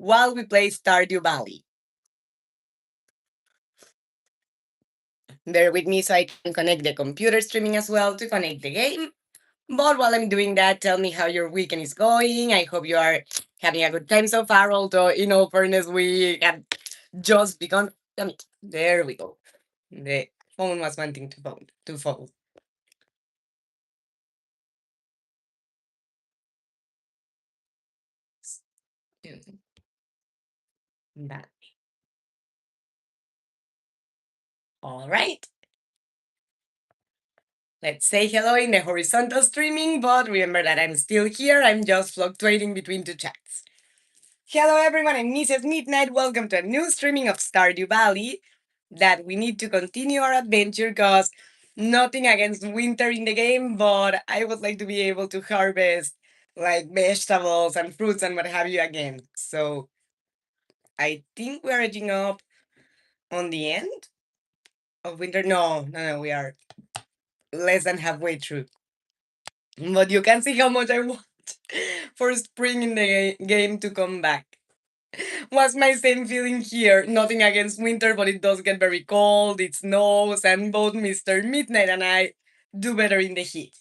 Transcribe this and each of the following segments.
while we play Stardew Valley. Bear with me so I can connect the computer streaming as well to connect the game. But while I'm doing that, tell me how your weekend is going. I hope you are having a good time so far, although in all fairness, we have just begun. Damn it. There we go. The phone was wanting to fall. That. All right. Let's say hello in the horizontal streaming, but remember that I'm still here. I'm just fluctuating between two chats. Hello, everyone. I'm Mrs. Midnight. Welcome to a new streaming of Stardew Valley. That we need to continue our adventure because nothing against winter in the game, but I would like to be able to harvest like vegetables and fruits and what have you again. So I think we're edging up on the end of winter. No, we are less than halfway through. But you can see how much I want for spring in the game to come back. Was my same feeling here. Nothing against winter, but it does get very cold, it snows, and both Mr. Midnight and I do better in the heat.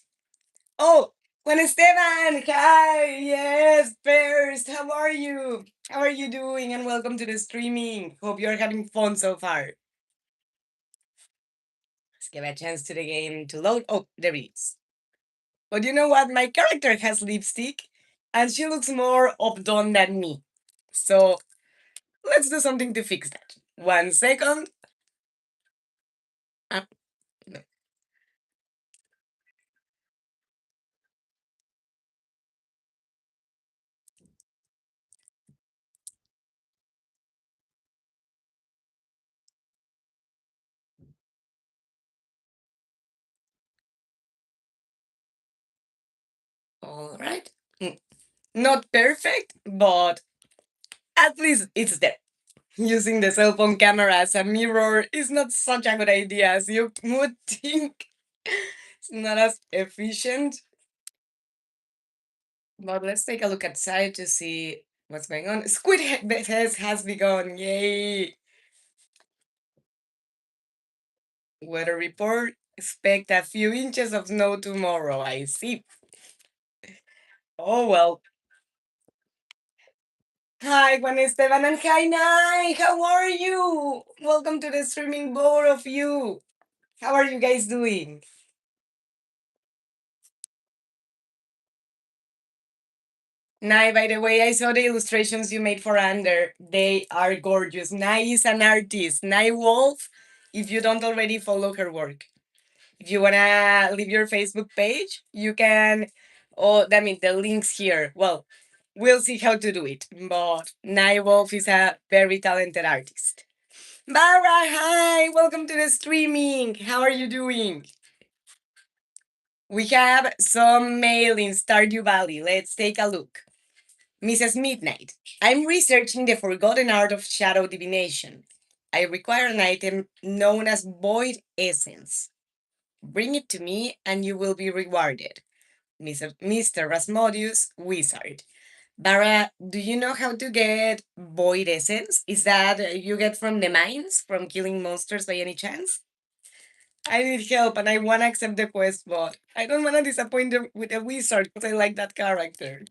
Oh, Juan Esteban! Hi! Yes, first! How are you? How are you doing? And welcome to the streaming. Hope you're having fun so far. Let's give a chance to the game to load. Oh, there it is. But you know what? My character has lipstick, and she looks more updone than me. So let's do something to fix that. 1 second. Ah, no. All right. Mm, Not perfect, but at least it's there. Using the cell phone camera as a mirror is not such a good idea as you would think. It's not as efficient. But let's take a look outside to see what's going on. Squid Fest has begun. Yay! Weather report. Expect a few inches of snow tomorrow. I see. Oh well. Hi, Juan Esteban and hi, Nai. How are you? Welcome to the streaming, both of you. How are you guys doing? Nai, by the way, I saw the illustrations you made for Under. They are gorgeous. Nai is an artist. Nai Wolf, if you don't already follow her work. If you wanna leave your Facebook page, you can. Oh, that means the links here. Well, we'll see how to do it. But Nai Wolf is a very talented artist. Bara, hi! Welcome to the streaming. How are you doing? We have some mail in Stardew Valley. Let's take a look. Mrs. Midnight, I'm researching the forgotten art of shadow divination. I require an item known as Void Essence. Bring it to me and you will be rewarded. Mr. Rasmodius, Wizard. Bara, do you know how to get Void Essence? Is that you get from the mines, from killing monsters by any chance? I need help and I want to accept the quest, but I don't want to disappoint them with a wizard because I like that character.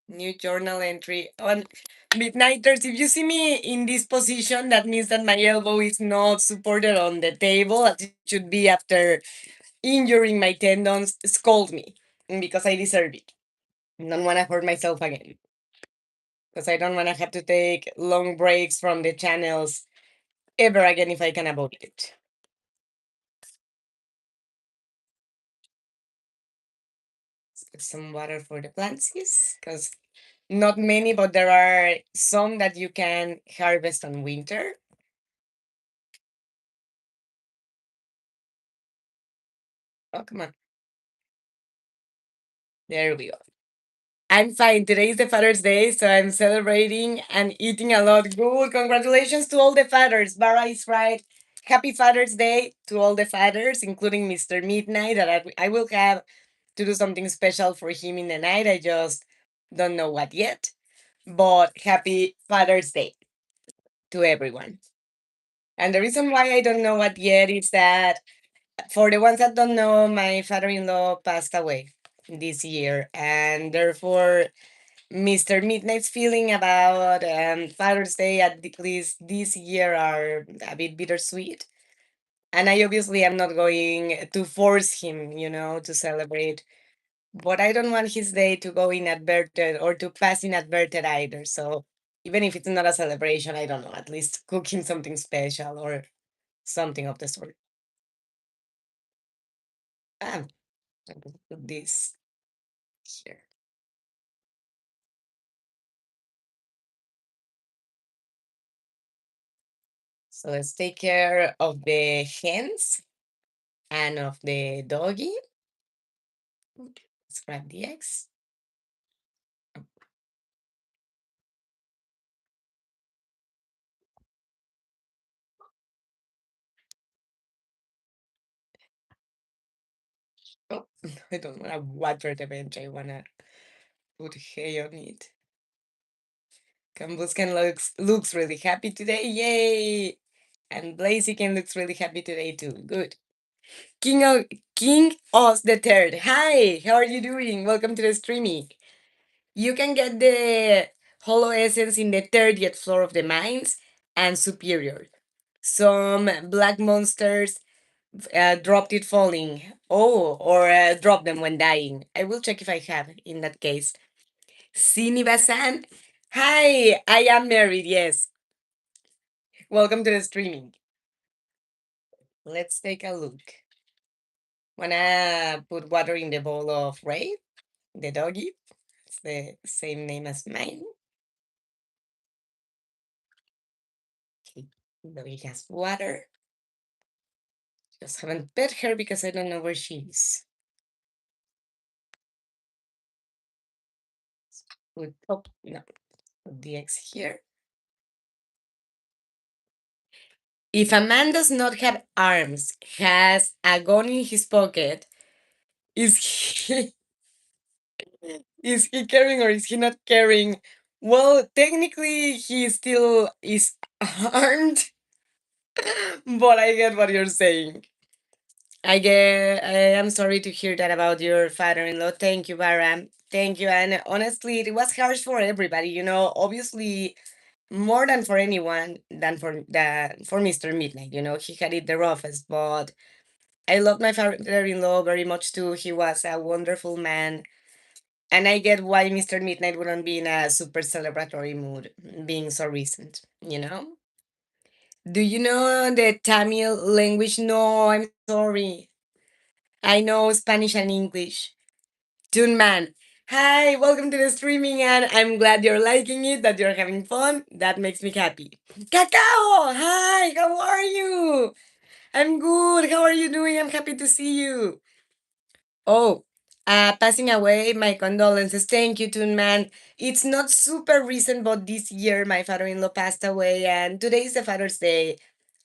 New journal entry on Midnighters. If you see me in this position, that means that my elbow is not supported on the table as it should be after injuring my tendons. Scold me because I deserve it. I don't want to hurt myself again because I don't want to have to take long breaks from the channels ever again if I can avoid it. Some water for the plants, yes, because not many, but there are some that you can harvest on winter. Oh, come on. There we go. I'm fine. Today is the Father's Day, so I'm celebrating and eating a lot. Good. Congratulations to all the fathers. Bara is right. Happy Father's Day to all the fathers, including Mr. Midnight, that I will have to do something special for him in the night. I just don't know what yet. But happy Father's Day to everyone. And the reason why I don't know what yet is that for the ones that don't know, my father-in-law passed away this year, and therefore Mr. Midnight's feeling about Father's Day at least this year are a bit bittersweet. And I obviously am not going to force him, to celebrate. But I don't want his day to go inadvertent or to pass inadvertent either. So even if it's not a celebration, I don't know, at least cook him something special or something of the sort. Ah, I will put this here. So let's take care of the hens and of the doggy. Let's grab the eggs. Oh, I don't want to water the bench. I want to put hay on it. Cambuscan looks really happy today. Yay! And Blaziken looks really happy today too. Good. King of King Oz the Third. Hi, how are you doing? Welcome to the streaming. You can get the Hollow Essence in the 30th floor of the mines and Superior. Some black monsters dropped it falling. Oh, or dropped them when dying. I will check if I have in that case. Sinibasan. Hi, I am married, yes. Welcome to the streaming. Let's take a look. Wanna put water in the bowl of Ray, the doggy? It's the same name as mine. Okay, doggy has water. Just haven't pet her because I don't know where she is. Oh, no, put the eggs here. If a man does not have arms, has a gun in his pocket, is he is he carrying or is he not carrying? Well, technically he still is armed, but I get what you're saying. I am sorry to hear that about your father-in-law. Thank you, Baram. Thank you. And honestly, it was harsh for everybody, obviously more than for anyone than for Mr. Midnight. He had it the roughest, but I loved my father-in-law very much too. He was a wonderful man. And I get why Mr. Midnight wouldn't be in a super celebratory mood, being so recent. Do you know the Tamil language? No, I'm sorry. I know Spanish and English. Tune man. Hi, welcome to the streaming, and I'm glad you're liking it, that you're having fun. That makes me happy. Cacao! Hi, how are you? I'm good. How are you doing? I'm happy to see you. Oh, passing away, my condolences. Thank you, Tune Man. It's not super recent, but this year my father in law passed away, and today is the Father's Day.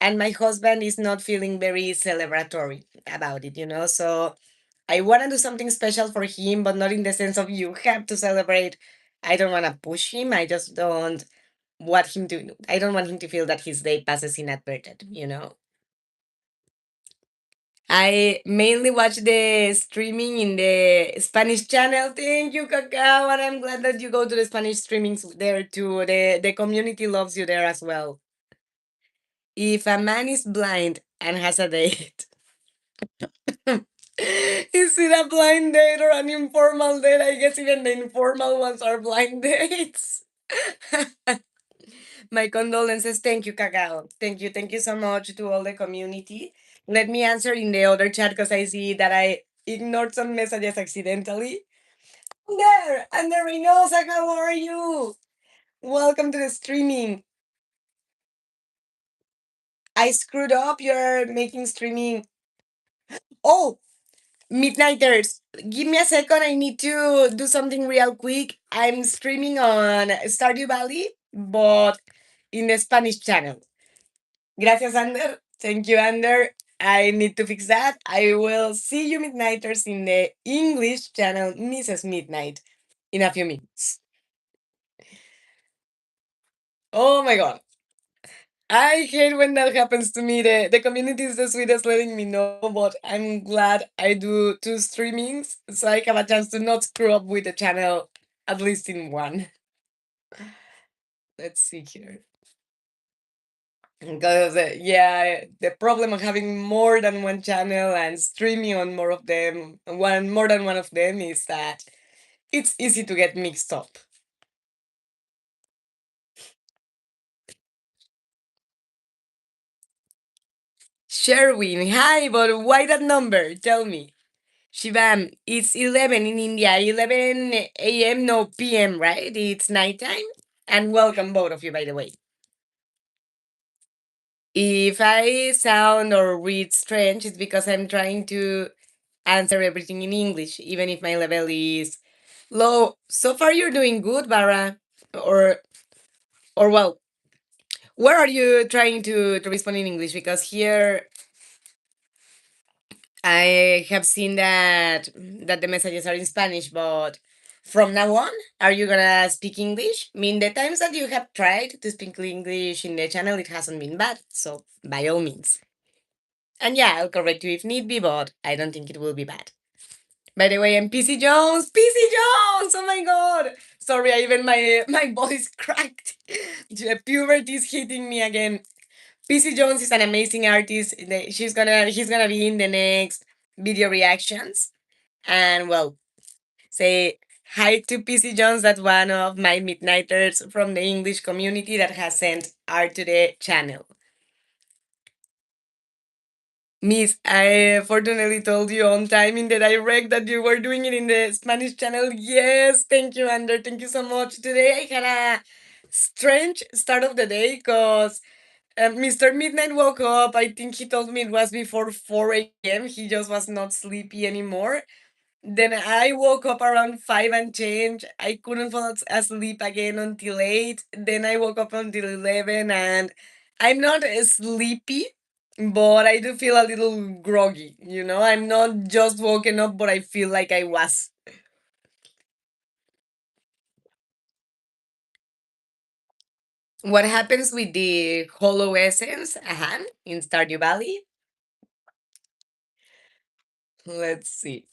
And my husband is not feeling very celebratory about it. So I want to do something special for him, but not in the sense of you have to celebrate. I don't want to push him. I just don't want him to, I don't want him to feel that his day passes inadvertent. I mainly watch the streaming in the Spanish channel. Thank you, Cacao, and I'm glad that you go to the Spanish streamings there too. The community loves you there as well. If a man is blind and has a date, is it a blind date or an informal date? I guess even the informal ones are blind dates. My condolences. Thank you, Cacao. Thank you so much to all the community. Let me answer in the other chat because I see that I ignored some messages accidentally. There, Ander Reynosa, how are you? Welcome to the streaming. I screwed up. You're making streaming. Oh, Midnighters, give me a second. I need to do something real quick. I'm streaming on Stardew Valley, but in the Spanish channel. Gracias, Ander. Thank you, Ander. I need to fix that. I will see you, Midnighters, in the English channel, Mrs. Midnight, in a few minutes. Oh my god. I hate when that happens to me. The community is the sweetest letting me know, but I'm glad I do two streamings so I have a chance to not screw up with the channel, at least in one. Let's see here. Because, yeah, the problem of having more than one channel and streaming on more of them, more than one of them, is that it's easy to get mixed up. Sherwin, hi, but why that number? Tell me. Shivam, it's 11 in India, 11 a.m., no p.m., right? It's nighttime. And welcome, both of you, by the way. If I sound or read strange, it's because I'm trying to answer everything in English, even if my level is low. So far, you're doing good, Bara. Or, or well, where are you trying to respond in English? Because here I have seen that the messages are in Spanish, but from now on, are you gonna speak English? I mean, the times that you have tried to speak English in the channel, it hasn't been bad. So by all means, and yeah, I'll correct you if need be, but I don't think it will be bad. By the way, I'm PC Jones. PC Jones. Oh my god. Sorry, even my voice cracked. The puberty is hitting me again. PC Jones is an amazing artist. He's gonna be in the next video reactions. And well, say hi to PC Jones. That's one of my midnighters from the English community that has sent art to the channel. Miss, I fortunately told you on time in the direct that you were doing it in the Spanish channel. Yes, thank you, Ander. Thank you so much. Today I had a strange start of the day because Mr. Midnight woke up. I think he told me it was before 4 a.m. He just was not sleepy anymore. Then I woke up around 5 and change. I couldn't fall asleep again until 8. Then I woke up until 11 and I'm not sleepy, but I do feel a little groggy. I'm not just woken up, but I feel like I was. What happens with the Hollow Essence in Stardew Valley? Let's see.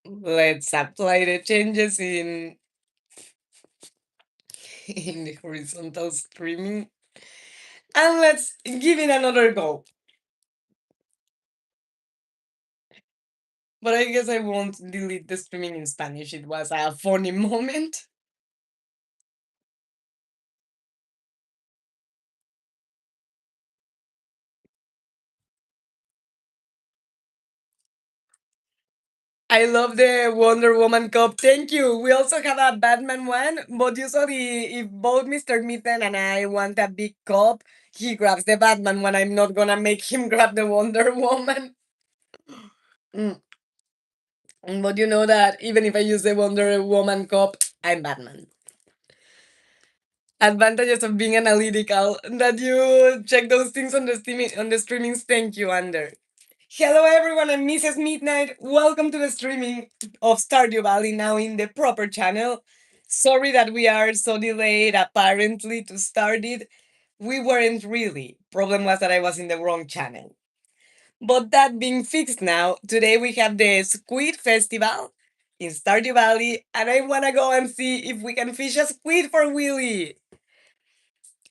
Let's apply the changes in the horizontal streaming and let's give it another go. But I guess I won't delete the streaming in Spanish. It was a funny moment. I love the Wonder Woman cup. Thank you. We also have a Batman one, but usually if both Mr. Mitten and I want a big cup, he grabs the Batman one. I'm not gonna make him grab the Wonder Woman. Mm. But you know that even if I use the Wonder Woman cup, I'm Batman. Advantages of being analytical that you check those things on the streamings. Thank you, Ander. Hello everyone, I'm Mrs. Midnight. Welcome to the streaming of Stardew Valley now in the proper channel. Sorry that we are so delayed apparently to start it. We weren't really. Problem was that I was in the wrong channel. But that being fixed now, today we have the Squid Festival in Stardew Valley and I wanna go and see if we can fish a squid for Willy.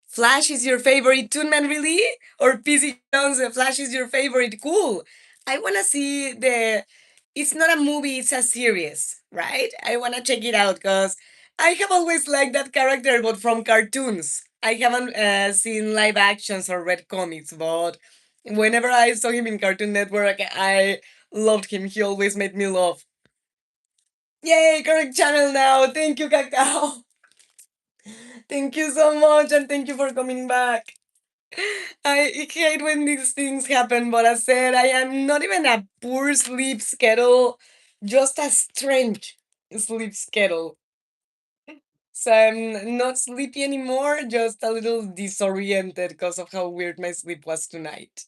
Flash is your favorite Toon Man, really? Or PC Jones, Flash is your favorite? Cool. I wanna see the. It's not a movie, it's a series, right? I wanna check it out because I have always liked that character, but from cartoons. I haven't seen live actions or read comics, but whenever I saw him in Cartoon Network, I loved him. He always made me laugh. Yay, correct channel now. Thank you, Cacao. Thank you so much, and thank you for coming back. I hate when these things happen, but I said I am not even a poor sleep schedule, just a strange sleep schedule. So I'm not sleepy anymore, just a little disoriented because of how weird my sleep was tonight.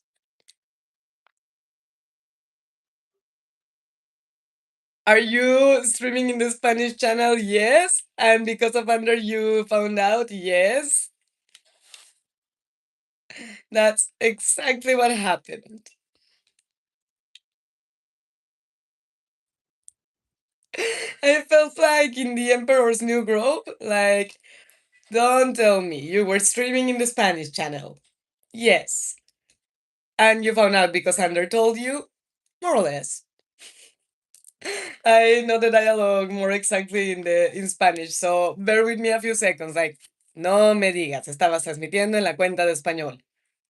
Are you streaming in the Spanish channel? Yes. And because of Under, you found out? Yes. That's exactly what happened. I felt like in the Emperor's New Groove. Like, don't tell me you were streaming in the Spanish channel. Yes. And you found out because Under told you? More or less. I know the dialogue more exactly in Spanish, so bear with me a few seconds. Like, no me digas, estabas transmitiendo en la cuenta de español.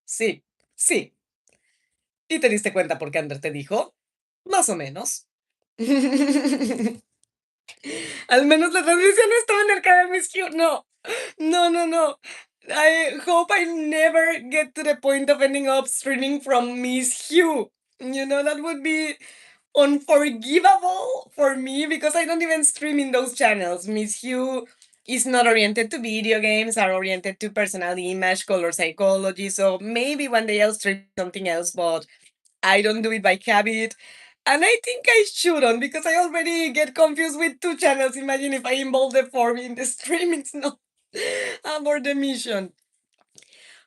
Sí, sí. ¿Y te diste cuenta por qué Ander te dijo? Más o menos. Al menos la transmisión no estaba en el canal Miss Q. No, no, no, no. I hope I never get to the point of ending up streaming from Miss Hugh. You know, that would be unforgivable for me because I don't even stream in those channels. Miss Hugh is not oriented to video games, are oriented to personal image, color psychology. So maybe one day I'll stream something else, but I don't do it by habit. And I think I shouldn't because I already get confused with two channels. Imagine if I involve the four in the stream, it's not about the mission.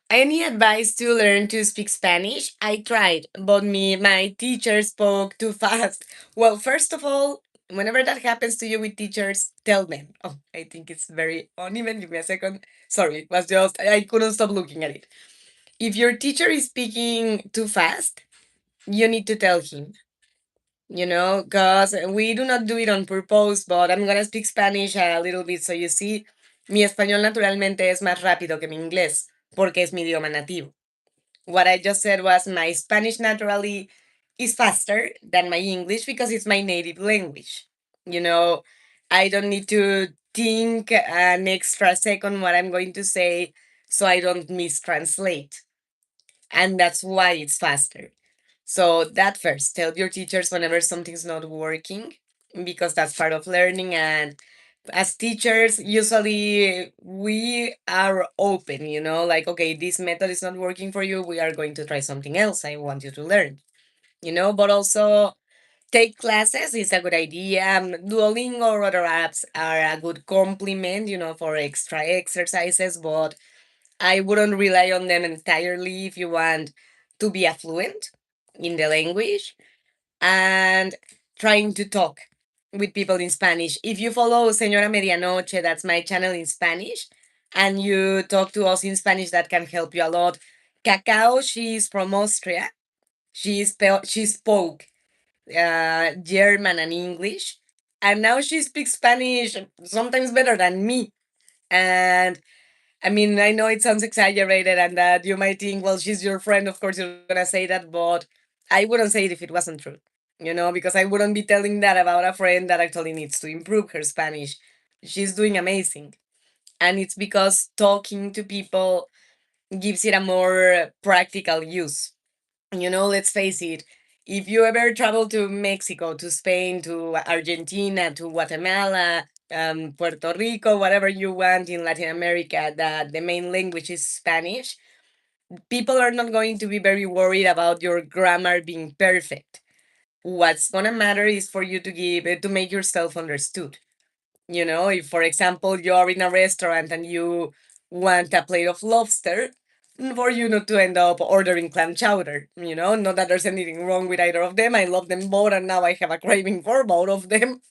Any advice to learn to speak Spanish? I tried, but my teacher spoke too fast. Well, first of all, whenever that happens to you with teachers, tell them. Oh, I think it's very uneven. Give me a second. Sorry, it was just I couldn't stop looking at it. If your teacher is speaking too fast, you need to tell him. Because we do not do it on purpose, but I'm gonna speak Spanish a little bit so you see. Mi español naturalmente es más rápido que mi inglés, porque es mi idioma nativo. What I just said was my Spanish naturally is faster than my English because it's my native language. You know, I don't need to think an extra second what I'm going to say so I don't mistranslate. And that's why it's faster. So that first, tell your teachers whenever something's not working because that's part of learning. And as teachers, usually we are open, like, okay, this method is not working for you. We are going to try something else. I want you to learn, but also take classes is a good idea. Duolingo or other apps are a good complement, for extra exercises, but I wouldn't rely on them entirely if you want to be affluent in the language and trying to talk with people in Spanish. If you follow Señora Medianoche, that's my channel in Spanish, and you talk to us in Spanish, that can help you a lot. Cacao, she's from Austria. She spoke German and English, and now she speaks Spanish sometimes better than me. And I mean, I know it sounds exaggerated and that you might think, well, she's your friend. Of course, you're going to say that, but I wouldn't say it if it wasn't true, because I wouldn't be telling that about a friend that actually needs to improve her Spanish. She's doing amazing. And it's because talking to people gives it a more practical use. Let's face it, if you ever travel to Mexico, to Spain, to Argentina, to Guatemala, Puerto Rico, whatever you want in Latin America, that the main language is Spanish, people are not going to be very worried about your grammar being perfect. What's gonna matter is for you to make yourself understood. If for example you're in a restaurant and you want a plate of lobster, for you not to end up ordering clam chowder. Not that there's anything wrong with either of them. I love them both and now I have a craving for both of them.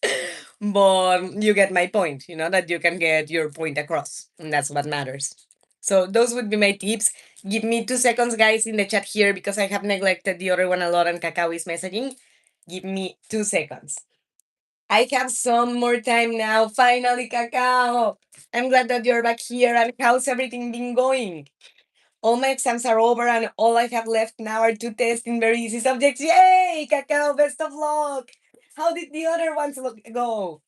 But you get my point, that you can get your point across. And that's what matters. So those would be my tips. Give me 2 seconds, guys, in the chat here because I have neglected the other one a lot and Cacao is messaging. Give me 2 seconds. I have some more time now. Finally, Cacao. I'm glad that you're back here. And how's everything been going? All my exams are over, and all I have left now are two tests in very easy subjects. Yay, Cacao! Best of luck. How did the other ones go?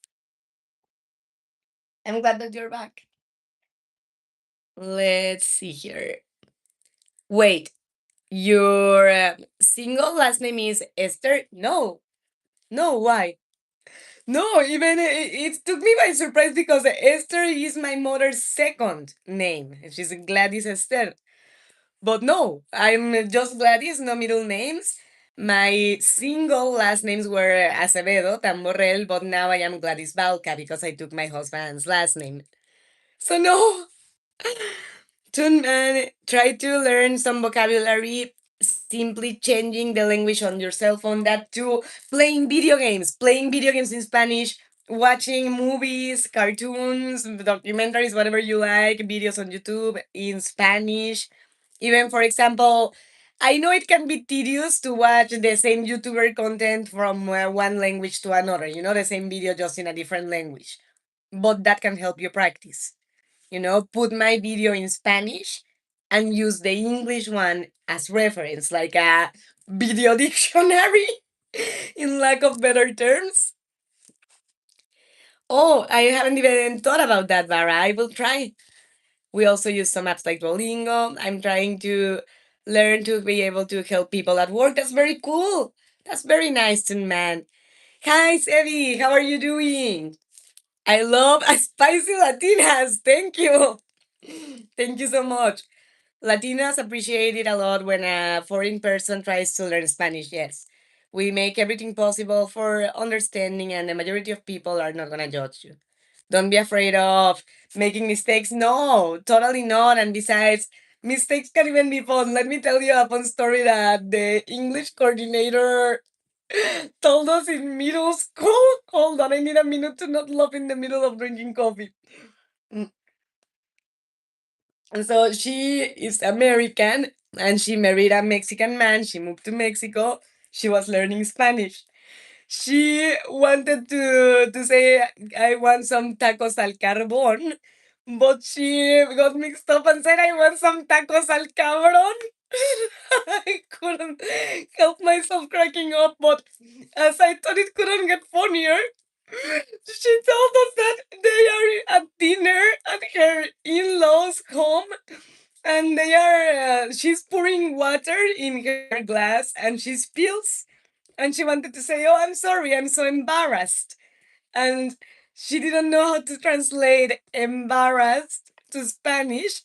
I'm glad that you're back. Let's see here. Wait, your single last name is Esther? No, no, why? No, even it took me by surprise because Esther is my mother's second name. She's Gladys Esther. But no, I'm just Gladys, no middle names. My single last names were Acevedo, Tamborrell, but now I am Gladys Balca because I took my husband's last name. So no, to try to learn some vocabulary, simply changing the language on your cell phone. That too, playing video games in Spanish, watching movies, cartoons, documentaries, whatever you like, videos on YouTube in Spanish. Even, for example, I know it can be tedious to watch the same YouTuber content from one language to another, the same video just in a different language. But that can help you practice. Put my video in Spanish and use the English one as reference, like a video dictionary, in lack of better terms. Oh, I haven't even thought about that, Vara. I will try. We also use some apps like Duolingo. I'm trying to learn to be able to help people at work. That's very cool. That's very nice, man. Hi, Sevi. How are you doing? I love spicy Latinas. Thank you. Thank you so much. Latinas appreciate it a lot when a foreign person tries to learn Spanish. Yes. We make everything possible for understanding, and the majority of people are not going to judge you. Don't be afraid of making mistakes. No, totally not. And besides, mistakes can even be fun. Let me tell you a fun story that the English coordinator told us in middle school. Hold on, I need a minute to not laugh in the middle of drinking coffee. Mm. And so she is American and she married a Mexican man. She moved to Mexico. She was learning Spanish. She wanted to say, I want some tacos al carbón, but she got mixed up and said, I want some tacos al cabrón. I couldn't help myself cracking up, but as I thought it couldn't get funnier, she told us that they are at dinner at her in law's home and she's pouring water in her glass and she spills and she wanted to say, oh, I'm sorry, I'm so embarrassed. And she didn't know how to translate embarrassed to Spanish,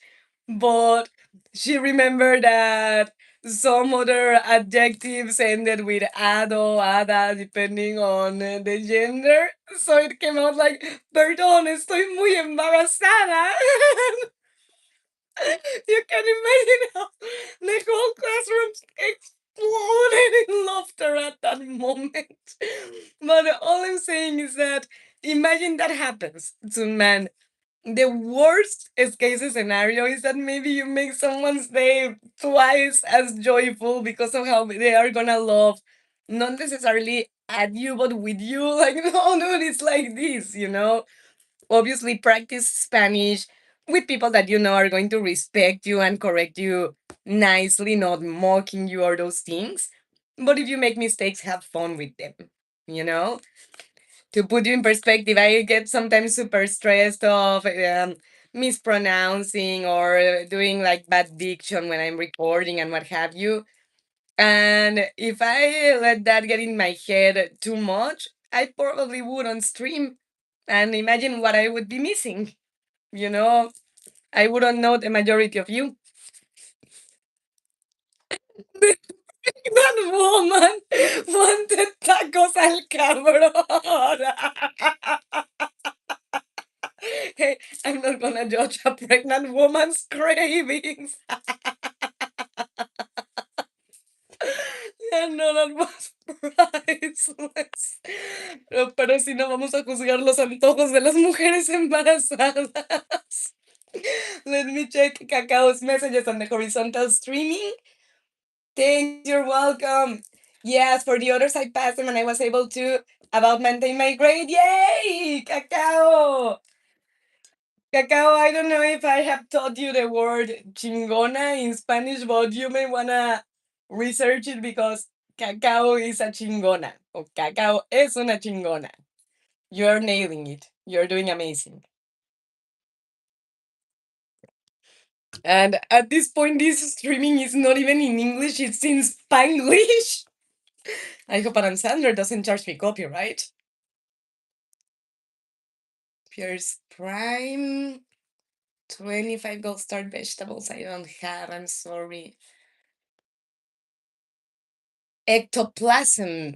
but she remembered that some other adjectives ended with ado, ada, depending on the gender. So it came out like, perdón, estoy muy embarazada. You can imagine how the whole classroom exploded in laughter at that moment. But all I'm saying is that imagine that happens to man. The worst case scenario is that maybe you make someone's day twice as joyful because of how they are gonna love, not necessarily at you, but with you. Like, no, dude, it's like this. Obviously practice Spanish with people that you know are going to respect you and correct you nicely, not mocking you or those things. But if you make mistakes, have fun with them. You know, to put you in perspective, I get sometimes super stressed of mispronouncing or doing like bad diction when I'm recording and what have you. And if I let that get in my head too much, I probably would on stream. And imagine what I would be missing. You know, I wouldn't know the majority of you. That woman wanted tacos al cabrón. Hey, I'm not gonna judge a pregnant woman's cravings. Yeah, no, that was priceless. Pero si no vamos a juzgar los antojos de las mujeres embarazadas. Let me check Cacao's messages on the horizontal streaming. Thanks, you're welcome. Yes, for the others, I passed them and I was able to about maintain my grade. Yay, Cacao! Cacao, I don't know if I have taught you the word chingona in Spanish, but you may wanna research it because cacao is a chingona. O cacao es una chingona. You're nailing it. You're doing amazing. And at this point, this streaming is not even in English, it's in Spanglish. I hope Adam Sandler doesn't charge me copyright. Pierce Prime, 25 gold star vegetables. I don't have, I'm sorry. Ectoplasm.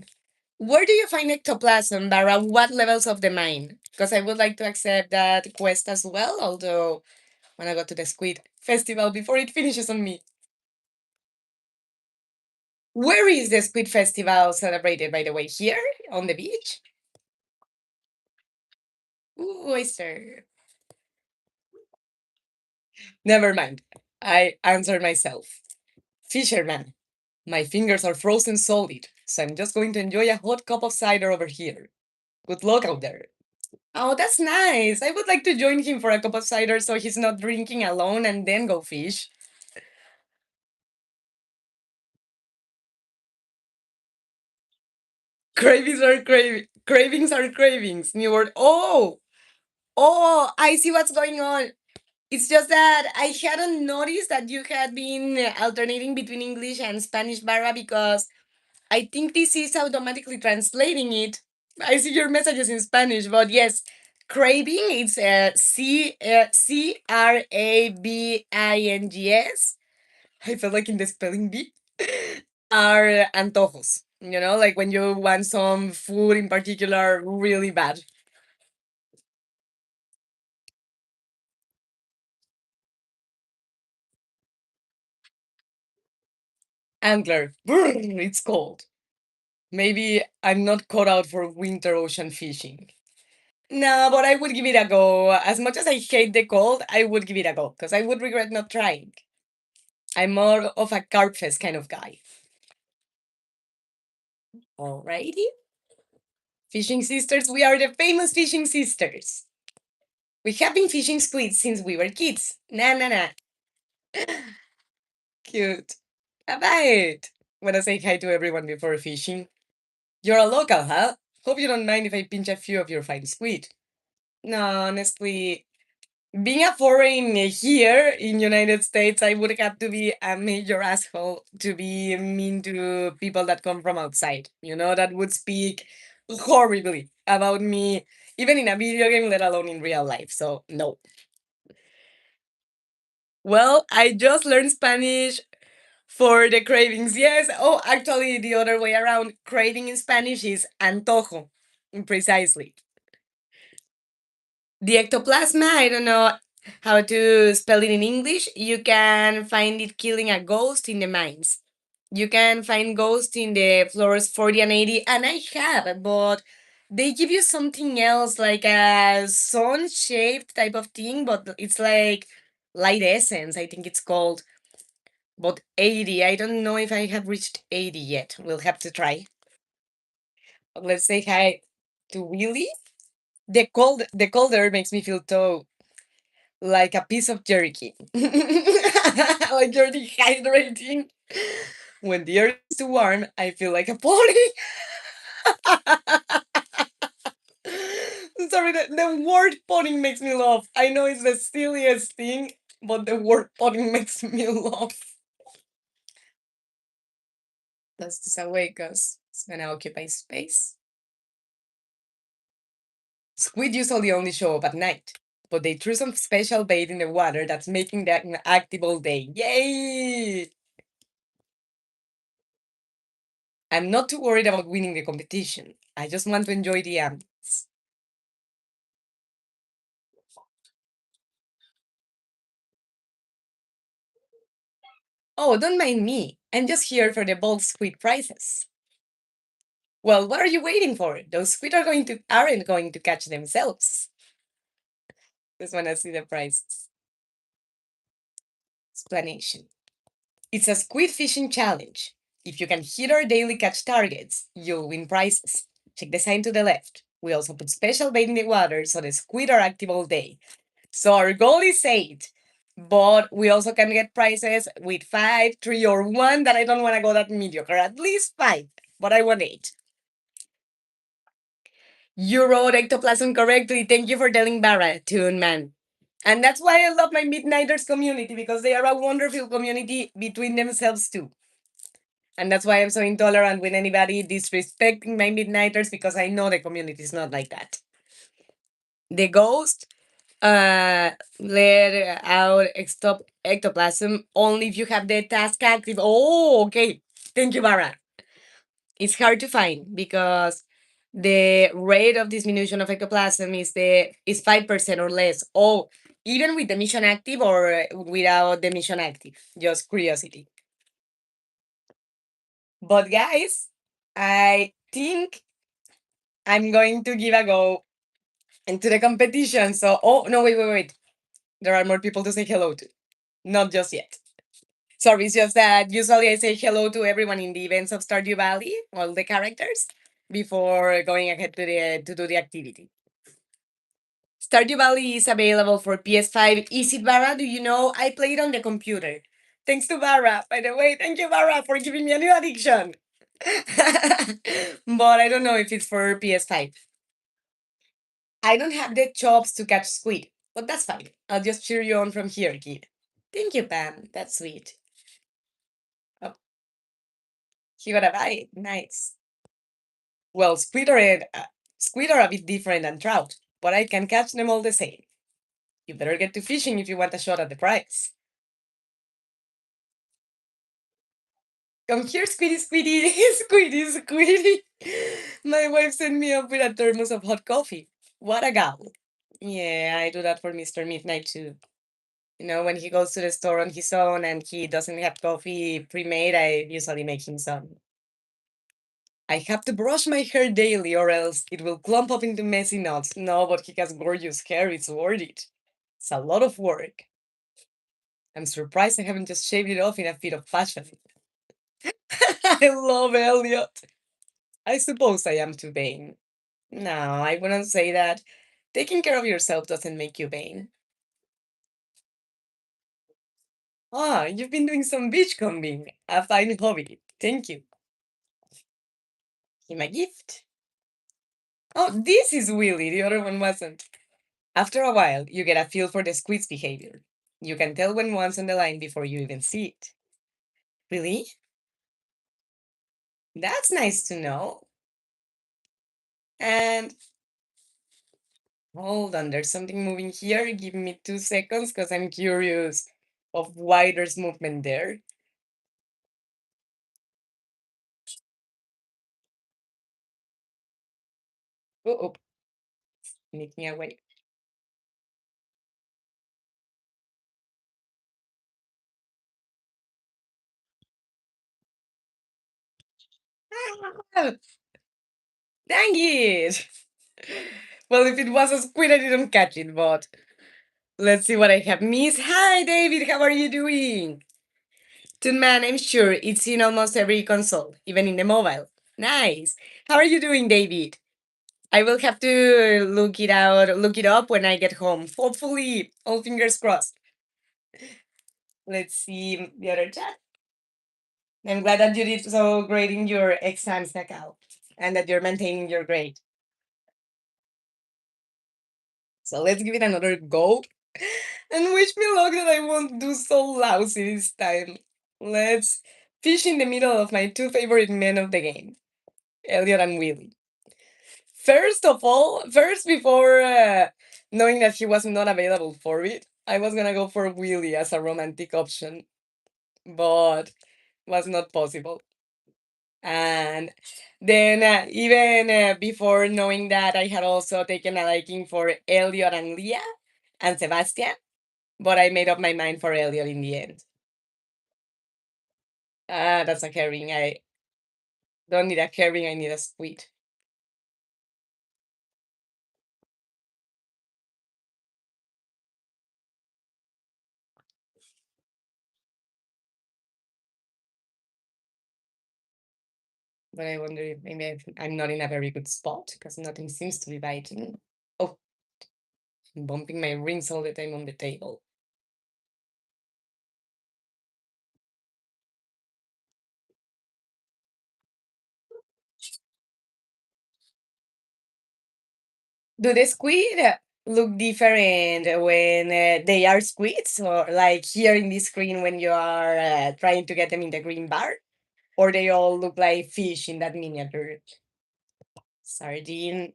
Where do you find ectoplasm, Bara? What levels of the mine? Because I would like to accept that quest as well, although when I go to the Squid Festival before it finishes on me. Where is the Squid Festival celebrated, by the way? Here? On the beach? Ooh, oyster. Never mind. I answered myself. Fisherman. My fingers are frozen solid, so I'm just going to enjoy a hot cup of cider over here. Good luck out there. Oh, that's nice. I would like to join him for a cup of cider so he's not drinking alone and then go fish. Cravings are cravings. New word. Oh, I see what's going on. It's just that I hadn't noticed that you had been alternating between English and Spanish, Barra, because I think this is automatically translating it. I see your messages in Spanish, but yes, craving it's Crabings. I feel like in the spelling bee are antojos. You know, like when you want some food in particular really bad. Angler, brr, it's cold. Maybe I'm not caught out for winter ocean fishing. No, but I would give it a go. As much as I hate the cold, I would give it a go because I would regret not trying. I'm more of a carp fest kind of guy. Alrighty. Fishing sisters, we are the famous fishing sisters. We have been fishing squid since we were kids. Na na na. Cute. Bye. Wanna say hi to everyone before fishing? You're a local, huh? Hope you don't mind if I pinch a few of your fine squid. No, honestly, being a foreign here in United States, I would have to be a major asshole to be mean to people that come from outside. You know, that would speak horribly about me, even in a video game, let alone in real life. So no. Well, I just learned Spanish for the cravings. Yes. Oh, actually, the other way around. Craving in Spanish is antojo. Precisely. The ectoplasma, I don't know how to spell it in English. You can find it killing a ghost in the mines. You can find ghosts in the floors 40 and 80, and I have, but they give you something else, like a sun shaped type of thing, but it's like light essence, I think it's called. But 80, I don't know if I have reached 80 yet. We'll have to try. Let's say hi to Willie. The cold air makes me feel so like a piece of jerky. Like you're dehydrating. When the air is too warm, I feel like a pony. Sorry, the word potting makes me laugh. I know it's the silliest thing, but the word potting makes me laugh. That's just a way because it's gonna occupy space. Squid usually only show up at night, but they threw some special bait in the water that's making that an active all day. Yay! I'm not too worried about winning the competition. I just want to enjoy the ambience. Oh, don't mind me. I'm just here for the bulk squid prizes. Well, what are you waiting for? Those squid aren't going to catch themselves. Just wanna see the prizes. Explanation. It's a squid fishing challenge. If you can hit our daily catch targets, you'll win prizes. Check the sign to the left. We also put special bait in the water so the squid are active all day. So our goal is 8, but we also can get prizes with 5, 3, or 1 that I don't want to go that mediocre. At least 5, but I want 8. You wrote ectoplasm correctly. Thank you for telling Barra, Toon Man. And that's why I love my Midnighters community because they are a wonderful community between themselves too. And that's why I'm so intolerant with anybody disrespecting my Midnighters because I know the community is not like that. The ghost let out ectoplasm only if you have the task active. Oh, okay. Thank you, Bara. It's hard to find because the rate of diminution of ectoplasm is 5% or less. Oh, even with the mission active or without the mission active. Just curiosity. But guys, I think I'm going to give a go into the competition. So, oh no, wait. There are more people to say hello to. Not just yet. Sorry, it's just that usually I say hello to everyone in the events of Stardew Valley, all the characters, before going ahead to do the activity. Stardew Valley is available for PS5. Is it Barra? Do you know? I play it on the computer. Thanks to Barra, by the way. Thank you, Barra, for giving me a new addiction. But I don't know if it's for PS5. I don't have the chops to catch squid, but that's fine. I'll just cheer you on from here, kid. Thank you, Pam. That's sweet. Oh, he got a bite. Nice. Well, squid are a bit different than trout, but I can catch them all the same. You better get to fishing if you want a shot at the prize. Come here, squiddy, squiddy, squiddy, squiddy. My wife sent me up with a thermos of hot coffee. What a gal. Yeah, I do that for Mr. Midnight too. You know, when he goes to the store on his own and he doesn't have coffee pre-made, I usually make him some. I have to brush my hair daily or else it will clump up into messy knots. No, but he has gorgeous hair, it's worth it. It's a lot of work. I'm surprised I haven't just shaved it off in a fit of passion. I love Elliot. I suppose I am too vain. No, I wouldn't say that. Taking care of yourself doesn't make you vain. Ah, you've been doing some beachcombing. A fine hobby. Thank you. Him a gift. Oh, this is Willy. The other one wasn't. After a while, you get a feel for the squid's behavior. You can tell when one's on the line before you even see it. Really? That's nice to know. And hold on, there's something moving here. Give me 2 seconds because I'm curious of why there's movement there. Oh, sneaking away. Ah, dang it! Well, if it was a squid, I didn't catch it, but let's see what I have missed. Hi, David, how are you doing? Toon Man, I'm sure it's in almost every console, even in the mobile. Nice. How are you doing, David? I will have to look it up when I get home. Hopefully, all fingers crossed. Let's see the other chat. I'm glad that you did so great in your exams, Nakao, and that you're maintaining your grade. So let's give it another go. And wish me luck that I won't do so lousy this time. Let's fish in the middle of my two favorite men of the game, Elliot and Willie. First of all, first before knowing that he was not available for it, I was gonna go for Willie as a romantic option, but was not possible. And then even before knowing that, I had also taken a liking for Elliot and Leah and Sebastian, but I made up my mind for Elliot in the end. Ah, that's a herring. I don't need a herring, I need a squid. But I wonder if maybe I'm not in a very good spot because nothing seems to be biting. Oh, I'm bumping my rings all the time on the table. Do the squid look different when they are squids, or like here in this screen when you are trying to get them in the green bar? Or they all look like fish in that miniature? Sardine.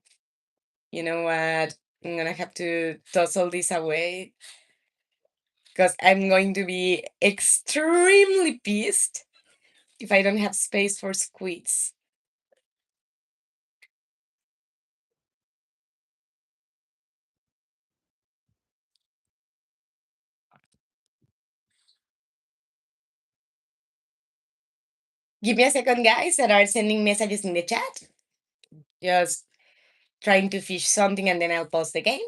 You know what? I'm gonna have to toss all this away because I'm going to be extremely pissed if I don't have space for squids. Give me a second, guys that are sending messages in the chat. Just trying to fish something and then I'll pause the game.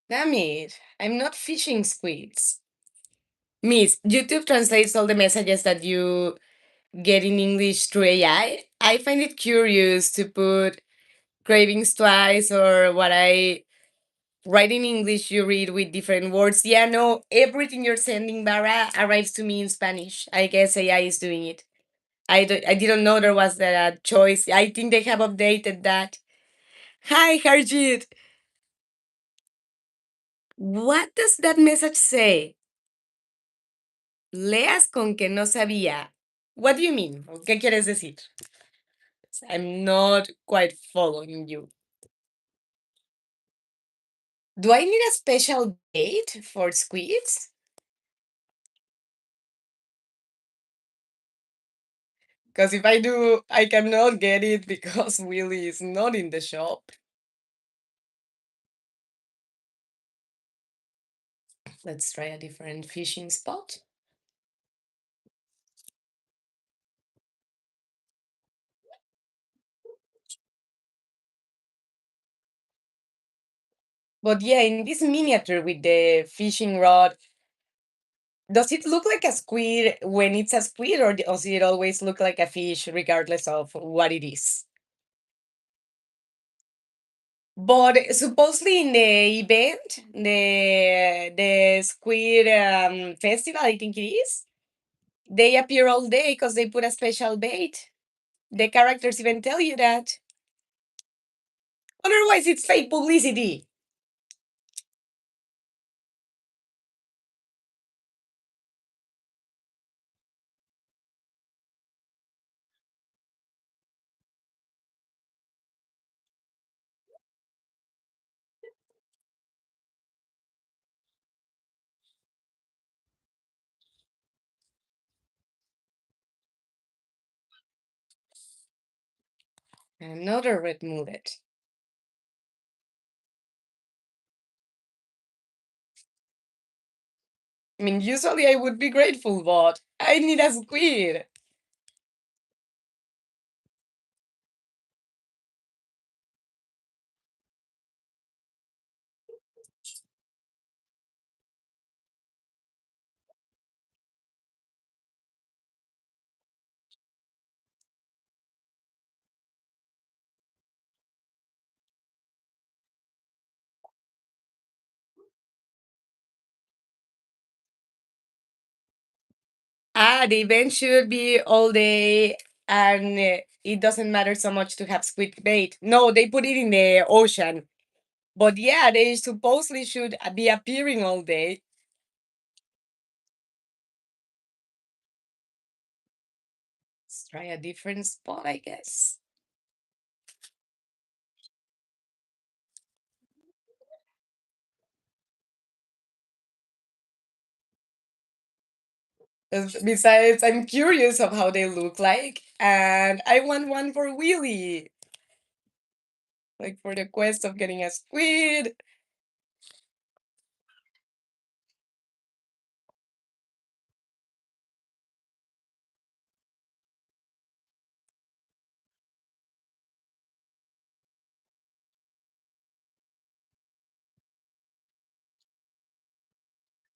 Damn it. I'm not fishing squids. Miss, YouTube translates all the messages that you get in English through AI. I find it curious to put cravings twice or what I write in English, you read with different words. Yeah, no, everything you're sending, Bara, arrives to me in Spanish. I guess AI is doing it. I didn't know there was that choice. I think they have updated that. Hi, Harjit. What does that message say? Leas con que no sabía. What do you mean? ¿Qué quieres decir? I'm not quite following you. Do I need a special bait for squids? Because if I do, I cannot get it because Willy is not in the shop. Let's try a different fishing spot. But yeah, in this miniature with the fishing rod, does it look like a squid when it's a squid, or does it always look like a fish regardless of what it is? But supposedly in the event, the squid festival, I think it is, they appear all day because they put a special bait. The characters even tell you that. Otherwise, it's fake publicity. Another red mullet. I mean, usually I would be grateful, but I need a squid. Ah, the event should be all day, and it doesn't matter so much to have squid bait. No, they put it in the ocean. But yeah, they supposedly should be appearing all day. Let's try a different spot, I guess. Besides, I'm curious of how they look like, and I want one for Willy, like for the quest of getting a squid.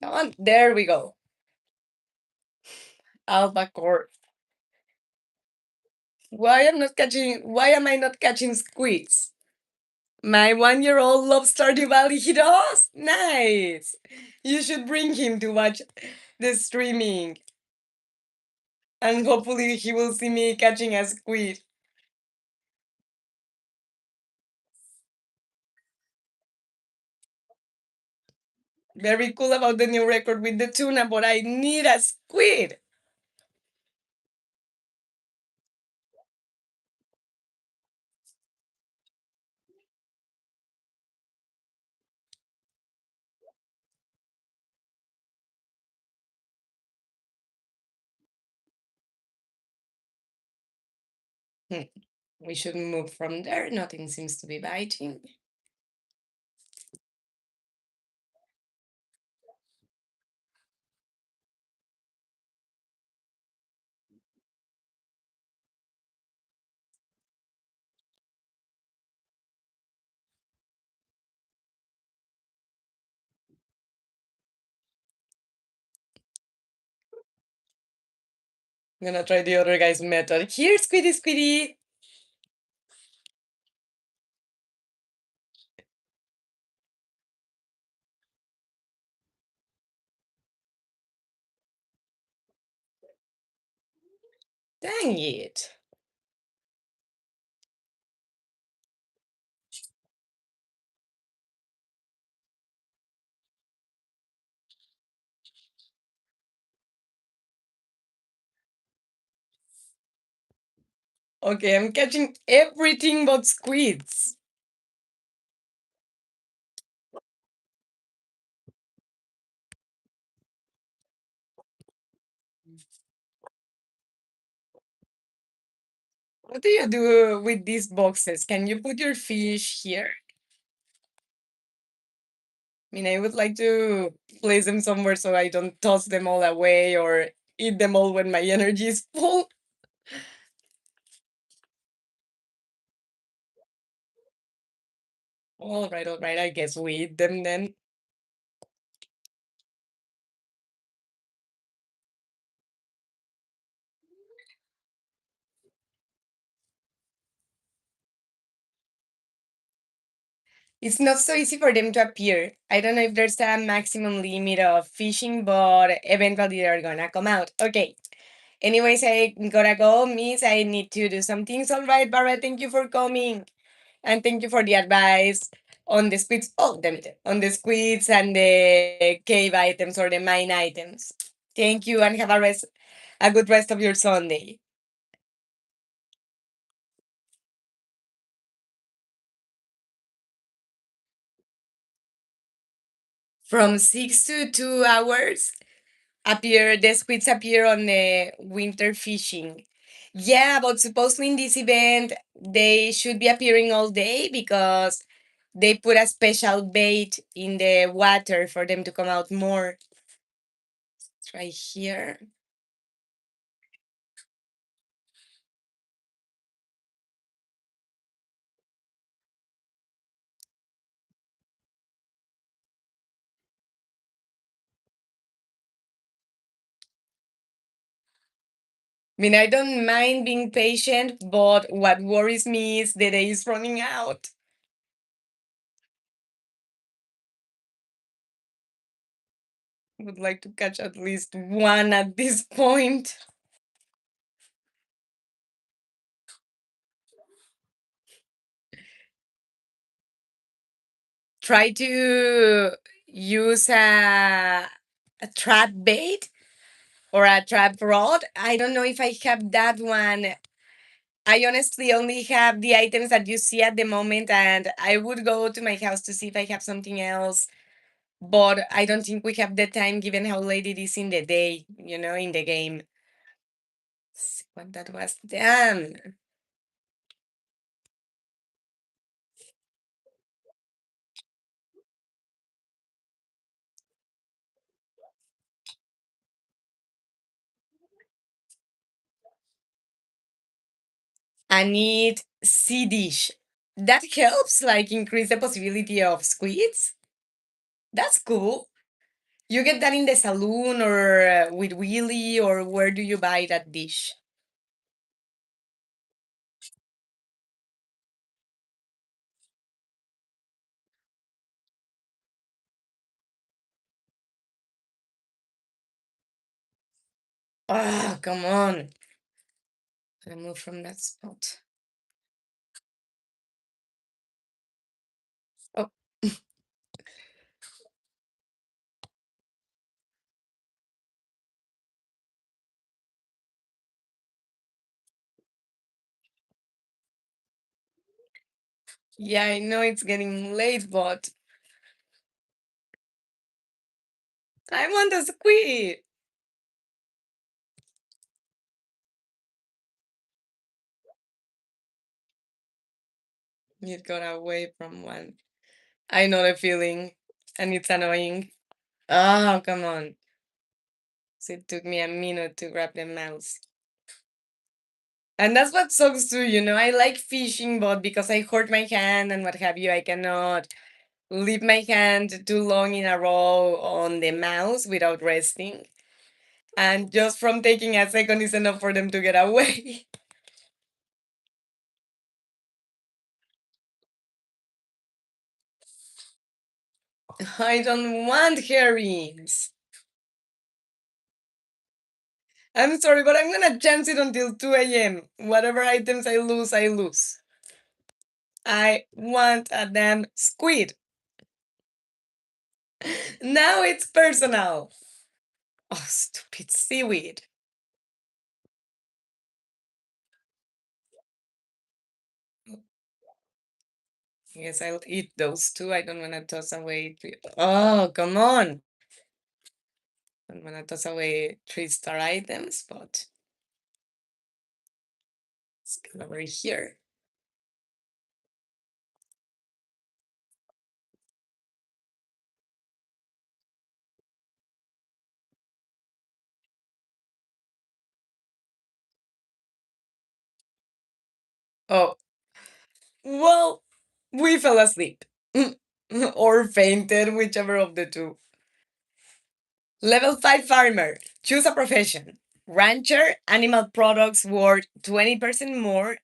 Come on, there we go. Albacore. Why am I not catching squids? My 1 year old loves Stardew Valley. He does? Nice. You should bring him to watch the streaming. And hopefully he will see me catching a squid. Very cool about the new record with the tuna, but I need a squid. Hmm, we should move from there. Nothing seems to be biting. I'm gonna try the other guy's method. Here, Squiddy Squiddy. Dang it. Okay, I'm catching everything but squids. What do you do with these boxes? Can you put your fish here? I mean, I would like to place them somewhere so I don't toss them all away or eat them all when my energy is full. All right, I guess we eat them then. It's not so easy for them to appear. I don't know if there's a maximum limit of fishing, but eventually they're gonna come out. Okay. Anyways, I gotta go, miss. I need to do some things. All right, Barrett, thank you for coming. And thank you for the advice on the squids. Oh, damn it. On the squids and the cave items or the mine items. Thank you and have a good rest of your Sunday. From 6 to 2 hours, the squids appear on the winter fishing. Yeah, but supposedly in this event they should be appearing all day because they put a special bait in the water for them to come out more. Try here. I mean, I don't mind being patient, but what worries me is the day is running out. Would like to catch at least one at this point. Try to use a trap bait or a trap rod. I don't know if I have that one. I honestly only have the items that you see at the moment, and I would go to my house to see if I have something else. But I don't think we have the time given how late it is in the day, in the game. See what that was. Damn. I need sea dish. That helps, like, increase the possibility of squids. That's cool. You get that in the saloon or with Willy, or where do you buy that dish? Oh, come on. I move from that spot. Oh, yeah, I know it's getting late, but I want a squid. You got away from one. I know the feeling, and it's annoying. Oh, come on. So it took me a minute to grab the mouse. And that's what sucks too, I like fishing, but because I hurt my hand and what have you, I cannot leave my hand too long in a row on the mouse without resting. And just from taking a second is enough for them to get away. I don't want herrings. I'm sorry, but I'm gonna chance it until 2 a.m. Whatever items I lose, I lose. I want a damn squid. Now it's personal. Oh, stupid seaweed. Yes, I'll eat those two. I don't want to toss away. Oh, come on. I don't want to toss away 3-star items, but let's go over here. Oh, well, we fell asleep. Or fainted, whichever of the two. Level 5 farmer. Choose a profession. Rancher, animal products worth 20% more,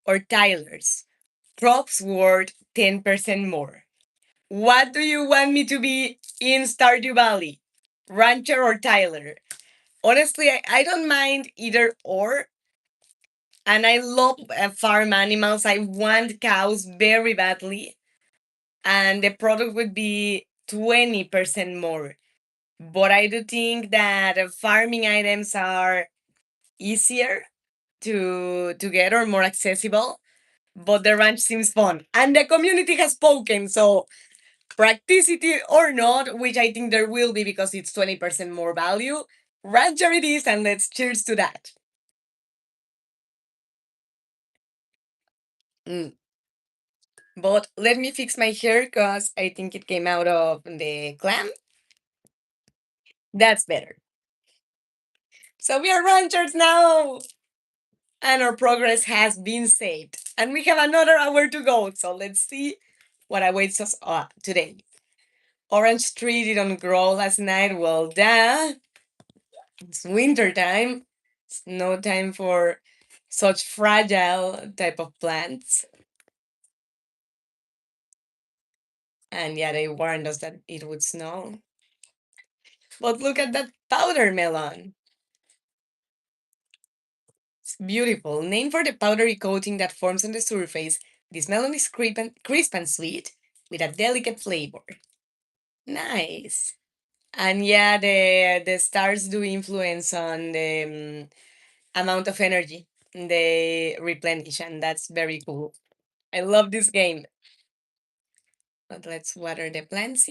or tilers. Crops worth 10% more. What do you want me to be in Stardew Valley? Rancher or Tyler? Honestly, I don't mind either or. And I love farm animals. I want cows very badly. And the product would be 20% more. But I do think that farming items are easier to get or more accessible. But the ranch seems fun. And the community has spoken. So practicity or not, which I think there will be because it's 20% more value, rancher it is, and let's cheers to that. Mm. But let me fix my hair because I think it came out of the clam. That's better. So we are ranchers now, and our progress has been saved. And we have another hour to go, so let's see what awaits us today. Orange tree didn't grow last night. Well, duh. It's winter time. It's no time for such fragile type of plants. And yeah, they warned us that it would snow. But look at that powder melon. It's beautiful. Named for the powdery coating that forms on the surface, this melon is crisp and sweet with a delicate flavor. Nice. And yeah, the stars do influence on the amount of energy they replenish, and that's very cool. I love this game. But let's water the plants,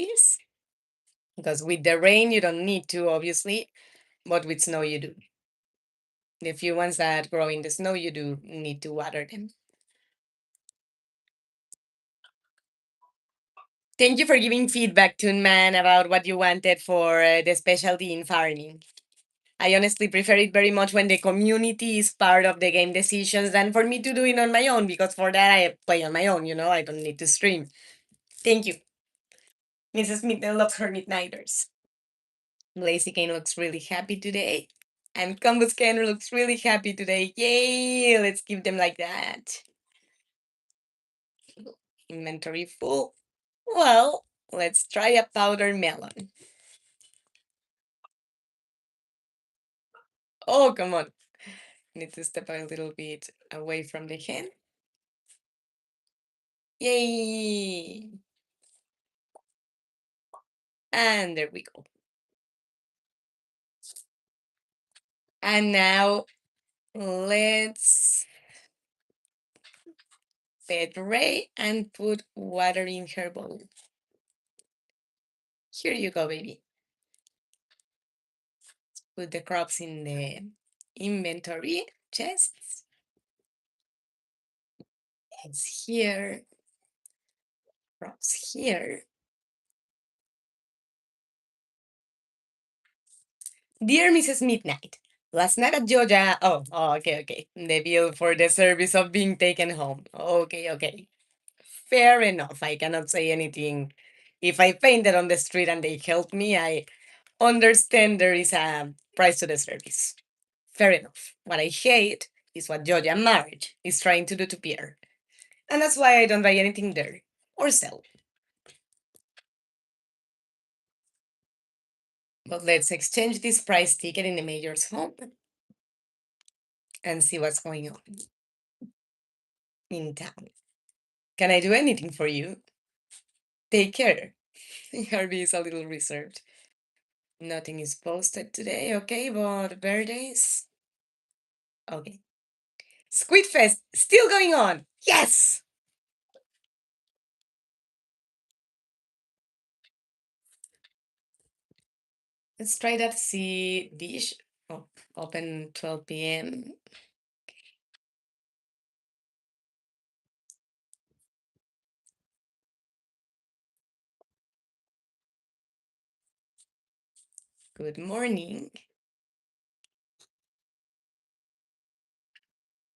because with the rain you don't need to, obviously, but with snow you do. The few ones that grow in the snow, you do need to water them. Thank you for giving feedback, Toon Man, about what you wanted for the specialty in farming. I honestly prefer it very much when the community is part of the game decisions than for me to do it on my own, because for that I play on my own, I don't need to stream. Thank you. Mrs. Smith loves her midnighters. Lazy Kane looks really happy today. And Combo Scanner looks really happy today. Yay! Let's keep them like that. Inventory full. Well, let's try a powder melon. Oh, come on. Need to step a little bit away from the hen. Yay! And there we go. And now let's pet Ray and put water in her bowl. Here you go, baby. Put the crops in the inventory chests. It's here. Crops here. Dear Mrs. Midnight, last night at Georgia. Oh, okay. The bill for the service of being taken home. Okay. Fair enough. I cannot say anything. If I fainted on the street and they helped me, Understand there is a price to the service. Fair enough. What I hate is what Joja Marriage is trying to do to Pierre. And that's why I don't buy anything there or sell. But let's exchange this price ticket in the mayor's home and see what's going on in town. Can I do anything for you? Take care. Harvey is a little reserved. Nothing is posted today, okay, but birthdays? Okay. Squid Fest still going on. Yes! Let's try that sea dish. Oh, open 12 p.m. Good morning.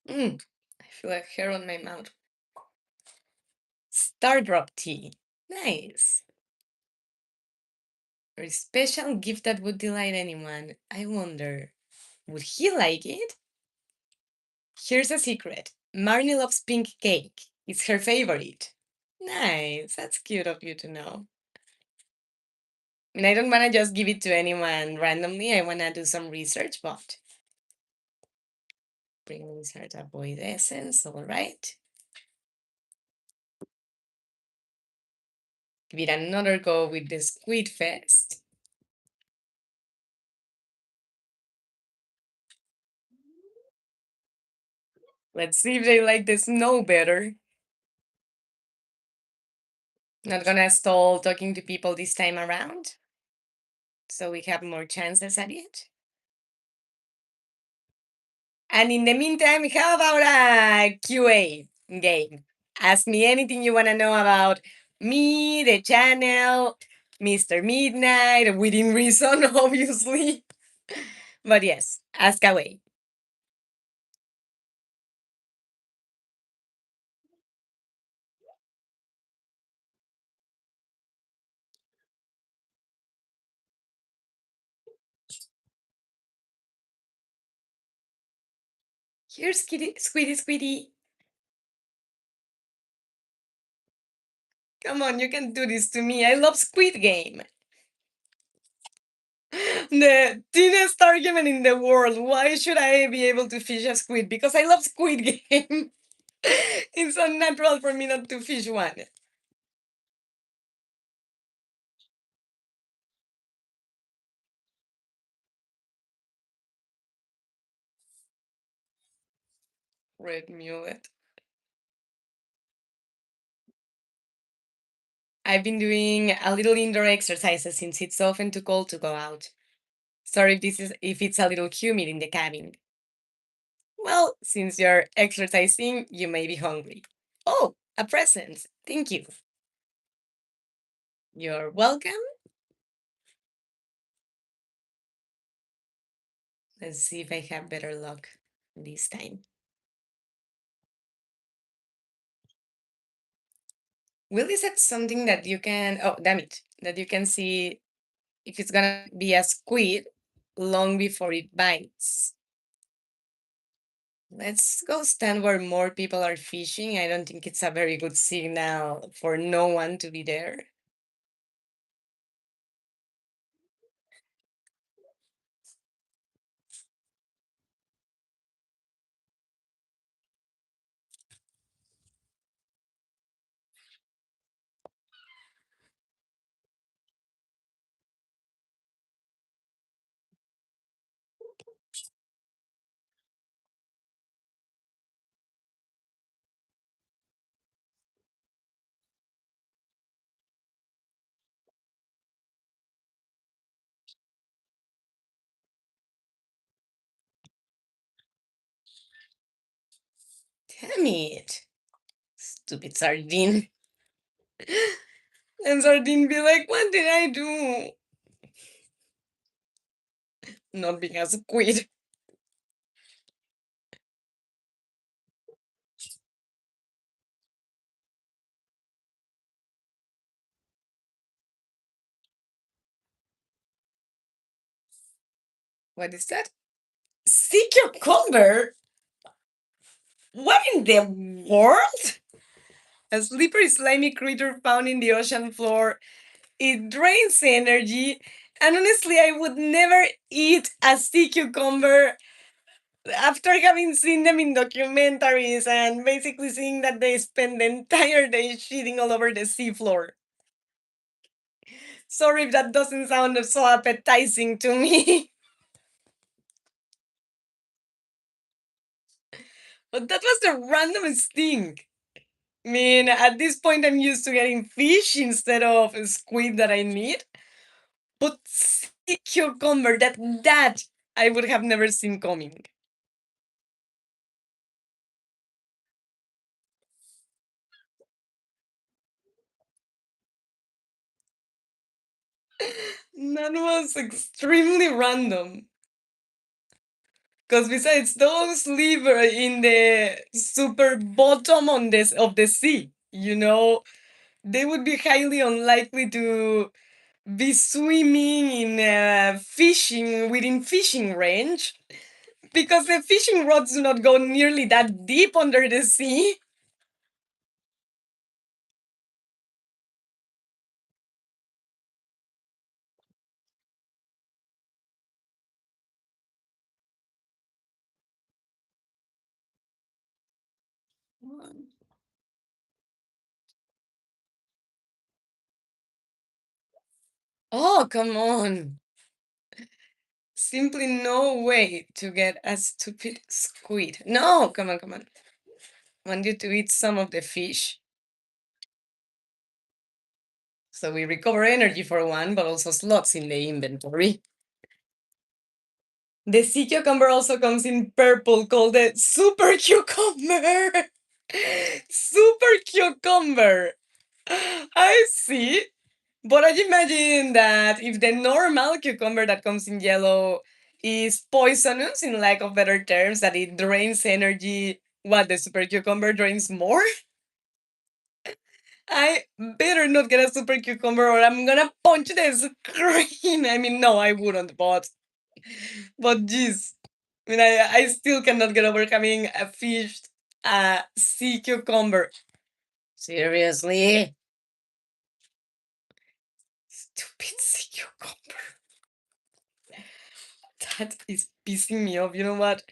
I feel like hair on my mouth. Star drop tea. Nice. A special gift that would delight anyone. I wonder, would he like it? Here's a secret. Marnie loves pink cake. It's her favorite. Nice. That's cute of you to know. I don't want to just give it to anyone randomly. I want to do some research, but bring insert avoid essence. All right. Give it another go with the Squid Fest. Let's see if they like the snow better. Not gonna stall talking to people this time around, so we have more chances at it. And in the meantime, how about a QA game? Ask me anything you want to know about me, the channel, Mr. Midnight, within reason, obviously. But yes, ask away. Here's Kitty, Squiddy, Squiddy. Come on, you can do this to me. I love Squid Game. The teenest argument in the world. Why should I be able to fish a squid? Because I love Squid Game. It's unnatural for me not to fish one. Red mullet. I've been doing a little indoor exercises since it's often too cold to go out. Sorry if it's a little humid in the cabin. Well, since you're exercising, you may be hungry. Oh, a present. Thank you. You're welcome. Let's see if I have better luck this time. Will is it something that you can, oh, damn it, that you can see if it's gonna be a squid long before it bites? Let's go stand where more people are fishing. I don't think it's a very good signal for no one to be there. Damn it. Stupid sardine. And sardine be like, what did I do? Not being a squid. What is that? Sea cucumber? What in the world? A slippery, slimy creature found in the ocean floor. It drains energy. And honestly, I would never eat a sea cucumber after having seen them in documentaries and basically seeing that they spend the entire day shitting all over the seafloor. Sorry if that doesn't sound so appetizing to me. But that was the randomest thing. I mean, at this point, I'm used to getting fish instead of squid that I need. But sea cucumber, that I would have never seen coming. That was extremely random. Because besides those live in the super bottom on this of the sea, they would be highly unlikely to be swimming in fishing within fishing range because the fishing rods do not go nearly that deep under the sea. Oh, come on. Simply no way to get a stupid squid. No, come on, come on. I want you to eat some of the fish. So we recover energy for one, but also slots in the inventory. The sea cucumber also comes in purple called the super cucumber. Super cucumber. I see. But I imagine that if the normal cucumber that comes in yellow is poisonous, in lack of better terms, that it drains energy, what the super cucumber drains more? I better not get a super cucumber or I'm gonna punch the screen. I mean, no, I wouldn't, but geez. I mean, I still cannot get over having a fish, a sea cucumber. Seriously? Stupid sea cucumber. That is pissing me off. You know what?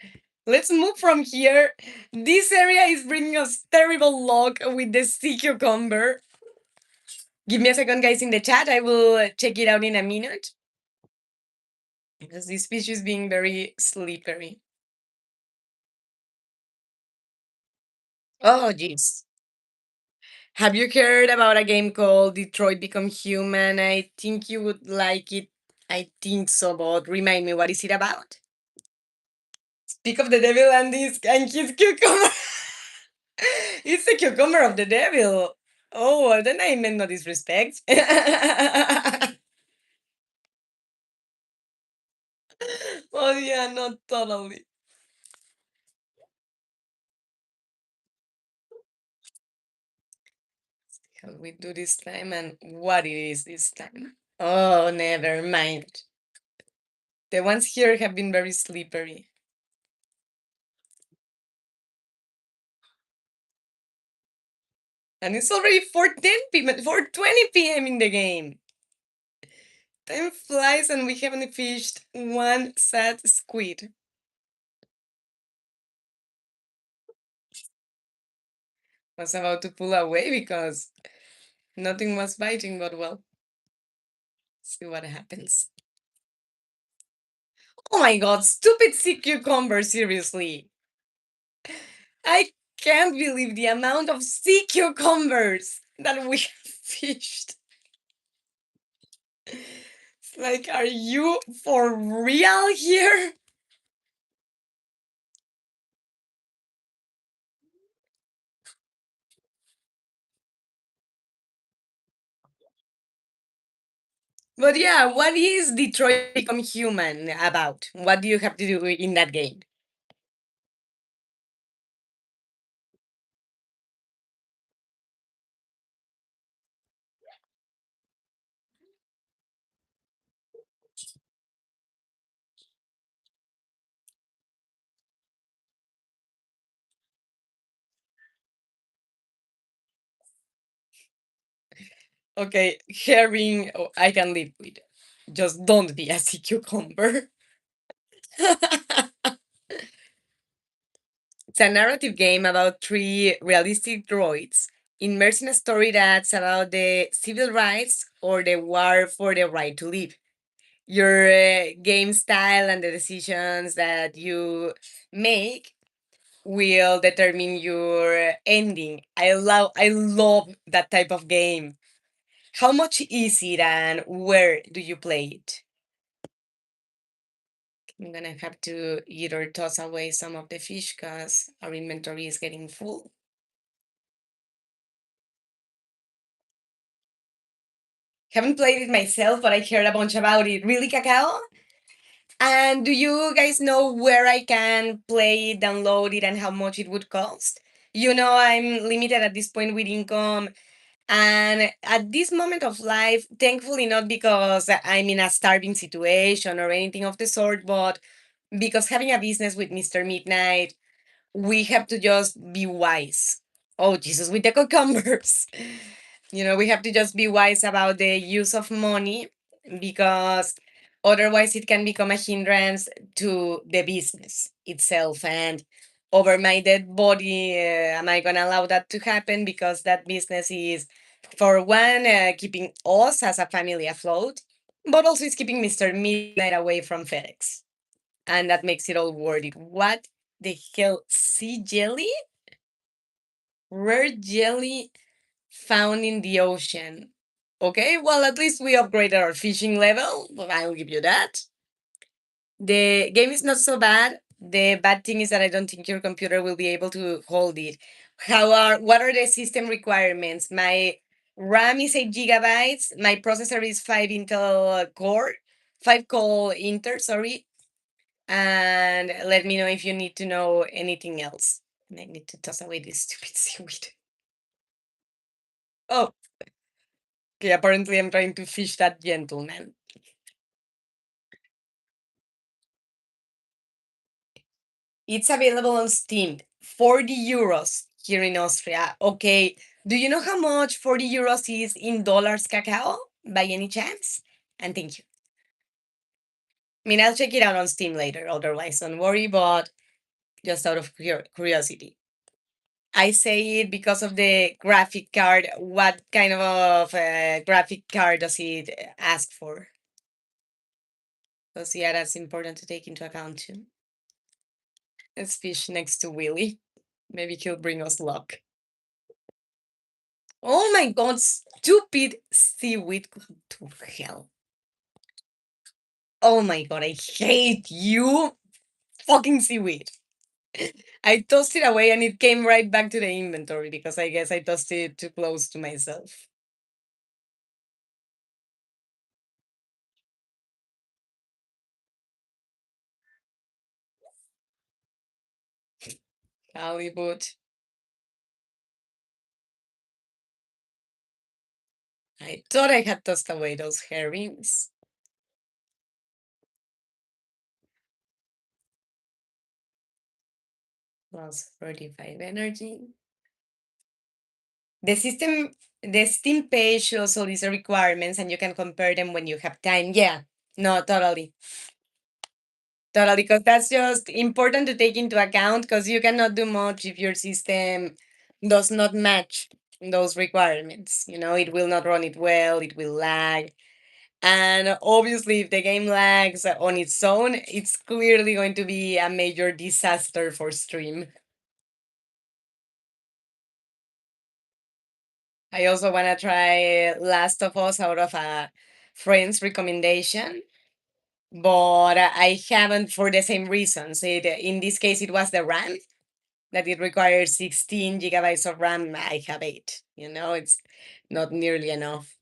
Let's move from here. This area is bringing us terrible luck with the sea cucumber. Give me a second, guys, in the chat. I will check it out in a minute. Because this fish is being very slippery. Oh, jeez. Have you heard about a game called Detroit Become Human? I think you would like it. I think so, but remind me, what is it about? Speak of the devil and his cucumber. It's the cucumber of the devil. Oh, then I meant no disrespect. Oh yeah, not totally. How we do this time and what it is this time? Oh, never mind. The ones here have been very slippery. And it's already 4:10 p.m., 4:20 p.m. in the game. Time flies and we haven't fished one sad squid. Was about to pull away because nothing was biting, but well, see what happens. Oh my god, stupid sea cucumber, seriously. I can't believe the amount of sea cucumbers that we have fished. It's like, are you for real here? But yeah, what is Detroit Become Human about? What do you have to do in that game? Okay, herring, oh, I can live with. Just don't be a sea cucumber. It's a narrative game about three realistic droids immersed in a story that's about the civil rights or the war for the right to live. Your game style and the decisions that you make will determine your ending. I love that type of game. How much is it and where do you play it? I'm gonna have to either toss away some of the fish because our inventory is getting full. Haven't played it myself, but I heard a bunch about it. Really, Cacao? And do you guys know where I can play it, download it, and how much it would cost? You know, I'm limited at this point with income. And at this moment of life, thankfully, not because I'm in a starving situation or anything of the sort, but because having a business with Mr. Midnight, we have to just be wise. Oh, Jesus, with the cucumbers. You know, we have to just be wise about the use of money because otherwise it can become a hindrance to the business itself. And over my dead body, am I going to allow that to happen? Because that business is, for one, keeping us as a family afloat, but also it's keeping Mr. Midnight away from FedEx. And that makes it all worth it. What the hell? Sea jelly? Rare jelly found in the ocean. Okay, well, at least we upgraded our fishing level. But I will give you that. The game is not so bad. The bad thing is that I don't think your computer will be able to hold it. What are the system requirements? My RAM is 8 GB. My processor is 5 core Intel, sorry. And let me know if you need to know anything else. And I need to toss away this stupid seaweed. Oh, okay, apparently I'm trying to fish that gentleman. It's available on Steam. 40 euros here in Austria. Okay. Do you know how much 40 euros is in dollars, Cacao? By any chance? And thank you. I mean, I'll check it out on Steam later, otherwise, don't worry, but just out of curiosity. I say it because of the graphic card. What kind of graphic card does it ask for? Because, yeah, that's important to take into account too. Let's fish next to Willy. Maybe he'll bring us luck. Oh my god, stupid seaweed. Go to hell. Oh my god, I hate you. Fucking seaweed. I tossed it away and it came right back to the inventory because I guess I tossed it too close to myself. Hollywood. I thought I had tossed away those herrings. Plus 45 energy. The system, the Steam page shows all these requirements and you can compare them when you have time. Yeah, no, totally. Totally, because that's just important to take into account because you cannot do much if your system does not match those requirements. You know, it will not run it well, it will lag. And obviously, if the game lags on its own, it's clearly going to be a major disaster for stream. I also want to try Last of Us out of a friend's recommendation, but I haven't for the same reasons. In this case, it was the RAM that it requires 16 gigabytes of RAM. I have 8. You know, it's not nearly enough.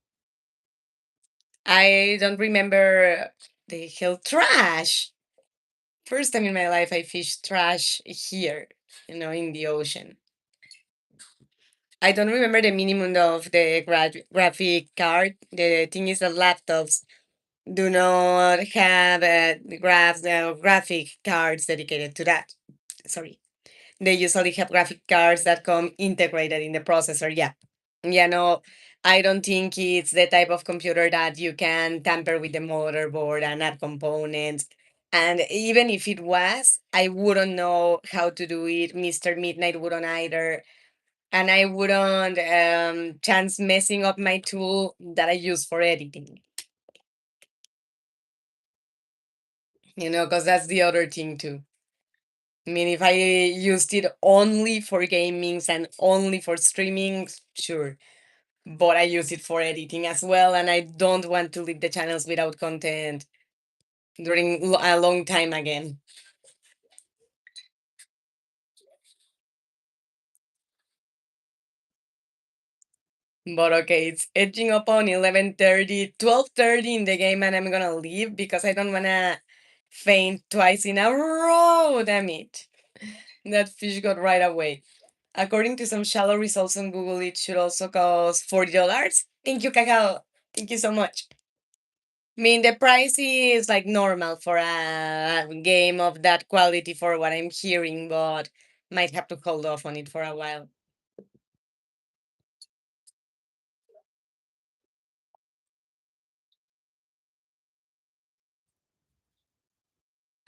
I don't remember the hell trash. First time in my life I fished trash here, you know, in the ocean. I don't remember the minimum of the graphic card. The thing is that laptops do not have graphic cards dedicated to that. Sorry. They usually have graphic cards that come integrated in the processor. Yeah. You know, I don't think it's the type of computer that you can tamper with the motherboard and add components. And even if it was, I wouldn't know how to do it. Mr. Midnight wouldn't either. And I wouldn't chance messing up my tool that I use for editing, because that's the other thing too. I mean, if I used it only for gamings and only for streaming, sure. But I use it for editing as well, and I don't want to leave the channels without content during a long time again. But okay, it's edging up on 11:30, 12:30 in the game, and I'm gonna leave because I don't wanna faint twice in a row. Damn it. That fish got right away. According to some shallow results on Google, it should also cost $40. Thank you, Cacao. Thank you so much. I mean, the price is like normal for a game of that quality for what I'm hearing, but might have to hold off on it for a while.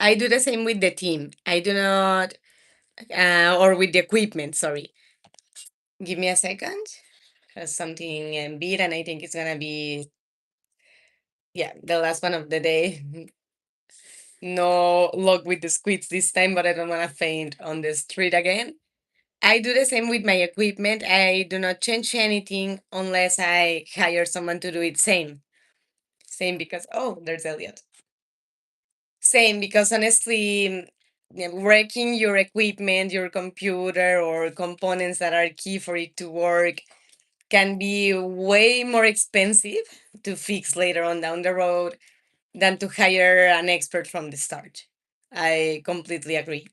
I do the same with the team. I do not, or with the equipment, sorry. Give me a second. Has something beat, and I think it's gonna be, yeah, the last one of the day. No luck with the squids this time, but I don't wanna faint on the street again. I do the same with my equipment. I do not change anything unless I hire someone to do it. Same because, oh, there's Elliot. Same because honestly, wrecking your equipment, your computer, or components that are key for it to work can be way more expensive to fix later on down the road than to hire an expert from the start. I completely agree.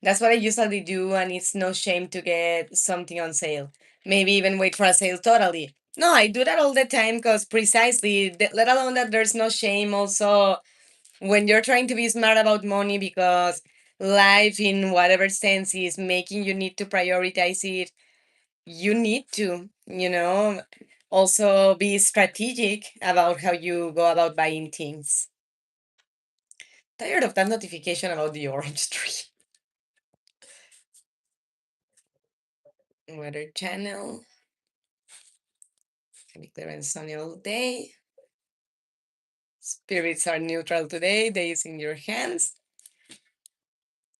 That's what I usually do, and it's no shame to get something on sale. Maybe even wait for a sale totally. No, I do that all the time because precisely, let alone that there's no shame also when you're trying to be smart about money because life, in whatever sense, is making you need to prioritize it. You need to, also be strategic about how you go about buying things. Tired of that notification about the orange tree. Weather channel. Can be clear and sunny all day. Spirits are neutral today. Day is in your hands.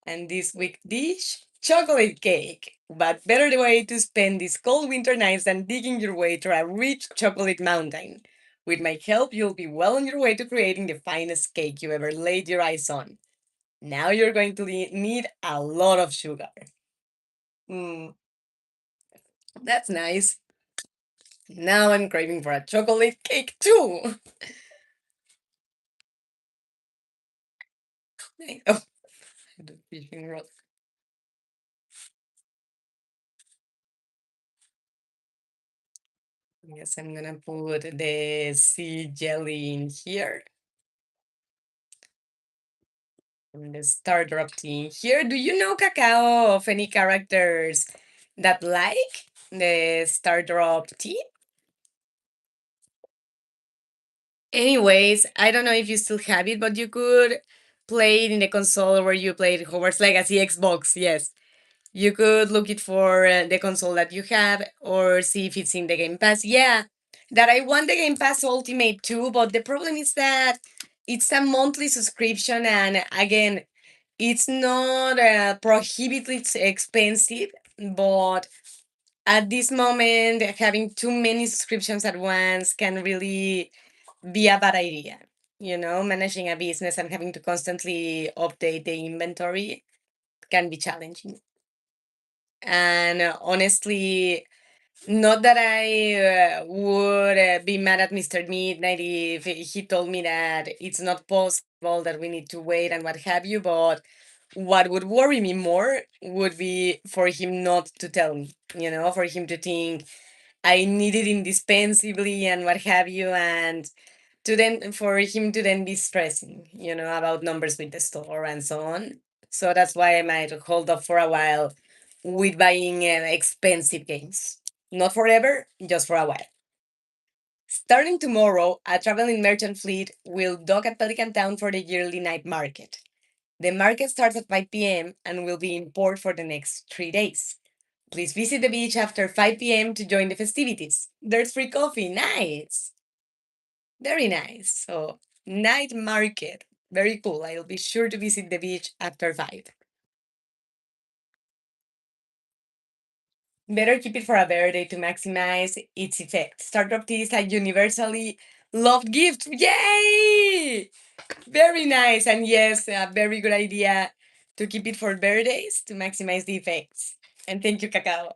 And this week dish, chocolate cake. But better the way to spend these cold winter nights than digging your way through a rich chocolate mountain. With my help, you'll be well on your way to creating the finest cake you ever laid your eyes on. Now you're going to need a lot of sugar. Mm, that's nice. Now I'm craving for a chocolate cake too. Oh, the fishing rod. Yes, I'm gonna put the sea jelly in here. And the star drop tea in here. Do you know, Cacao, of any characters that like the star drop tea? Anyways, I don't know if you still have it, but you could play it in the console where you played Hogwarts Legacy Xbox. Yes. You could look it for the console that you have or see if it's in the Game Pass. Yeah, that I want the Game Pass Ultimate too, but the problem is that it's a monthly subscription, and again, it's not prohibitively expensive, but at this moment, having too many subscriptions at once can really be a bad idea. Managing a business and having to constantly update the inventory can be challenging. And honestly, not that I would be mad at Mr. Midnight if he told me that it's not possible, that we need to wait and what have you, but what would worry me more would be for him not to tell me, for him to think I need it indispensably and what have you, and to then for him to then be stressing, about numbers with the store and so on. So that's why I might hold off for a while with buying expensive games. Not forever, just for a while. Starting tomorrow, a traveling merchant fleet will dock at Pelican Town for the yearly night market. The market starts at 5 p.m. and will be in port for the next 3 days. Please visit the beach after 5 p.m. to join the festivities. There's free coffee. Nice. Very nice. So, night market. Very cool. I'll be sure to visit the beach after 5. Better keep it for a birthday to maximize its effect. Startup tea is a universally loved gift. Yay! Very nice. And yes, a very good idea to keep it for birthdays to maximize the effects. And thank you, Cacao.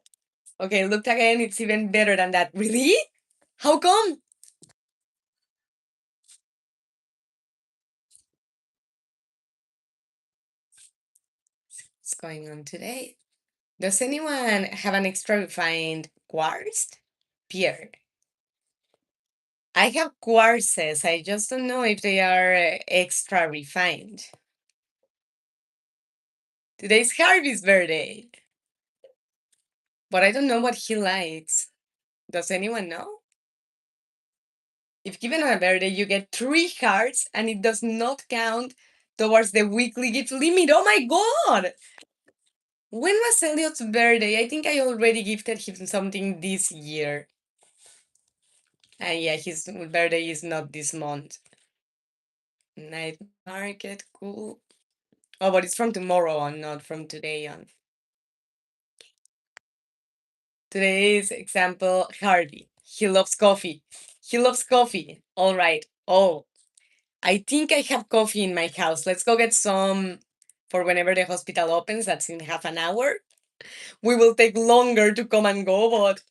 Okay, looked again. It's even better than that. Really? How come? What's going on today? Does anyone have an extra refined quartz? Pierre. I have quartzes. I just don't know if they are extra refined. Today's Harvey's birthday, but I don't know what he likes. Does anyone know? If given on a birthday, you get 3 hearts and it does not count towards the weekly gift limit. Oh my god! When was Elliot's birthday? I think I already gifted him something this year. Yeah, his birthday is not this month. Night market, cool. Oh, but it's from tomorrow on, not from today on. Today's example, Harvey. He loves coffee. He loves coffee. All right. Oh, I think I have coffee in my house. Let's go get some for whenever the hospital opens. That's in half an hour. We will take longer to come and go, but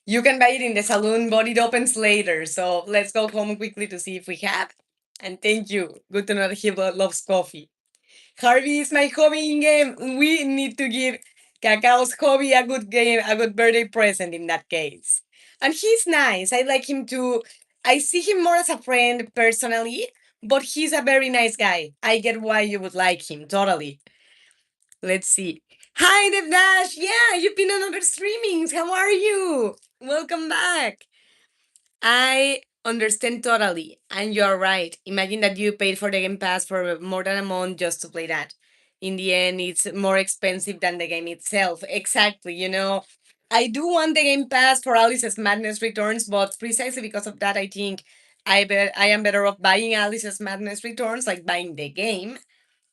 you can buy it in the saloon, but it opens later. So let's go home quickly to see if we have. And thank you. Good to know that he loves coffee. Harvey is my hobby in game. We need to give Cacao's hobby a good game, a good birthday present in that case. And he's nice. I like him too. I see him more as a friend personally, but he's a very nice guy. I get why you would like him, totally. Let's see. Hi, Devdash. Yeah, you've been on other streamings. How are you? Welcome back. I understand totally, and you're right. Imagine that you paid for the Game Pass for more than a month just to play that. In the end, it's more expensive than the game itself. Exactly, I do want the Game Pass for Alice's Madness Returns, but precisely because of that, I think I am better off buying Alice's Madness Returns, like buying the game,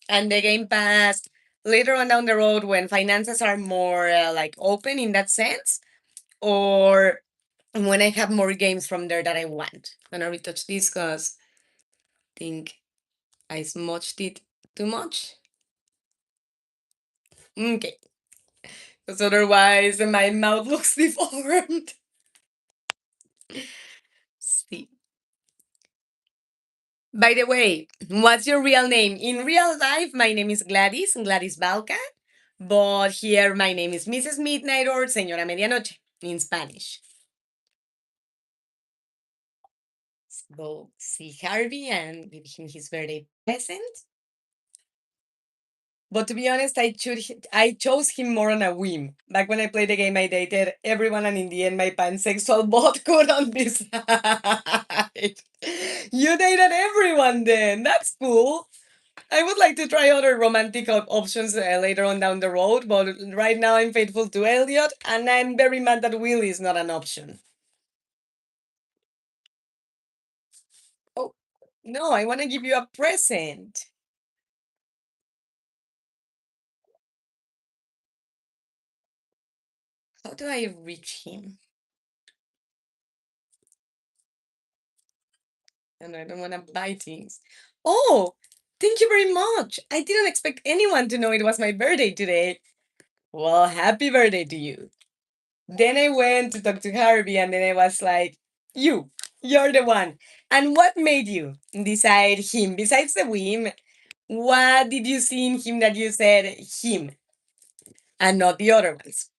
and the Game Pass later on down the road when finances are more like open in that sense, or when I have more games from there that I want. I'm gonna retouch this because I think I smudged it too much. Okay, because otherwise my mouth looks deformed. See. By the way, what's your real name? In real life, my name is Gladys, Gladys Balca, but here my name is Mrs. Midnight or Señora Medianoche in Spanish. Let's go see Harvey and give him his birthday present. But to be honest, I chose him more on a whim. Back when I played the game, I dated everyone, and in the end, my pansexual bot couldn't decide. You dated everyone then. That's cool. I would like to try other romantic options later on down the road, but right now I'm faithful to Elliot, and I'm very mad that Will is not an option. Oh, no, I want to give you a present. How do I reach him? And I don't want to buy things. Oh, thank you very much. I didn't expect anyone to know it was my birthday today. Well, happy birthday to you. Then I went to talk to Harvey, and then I was like, you're the one. And what made you decide him? Besides the whim, what did you see in him that you said him and not the other ones?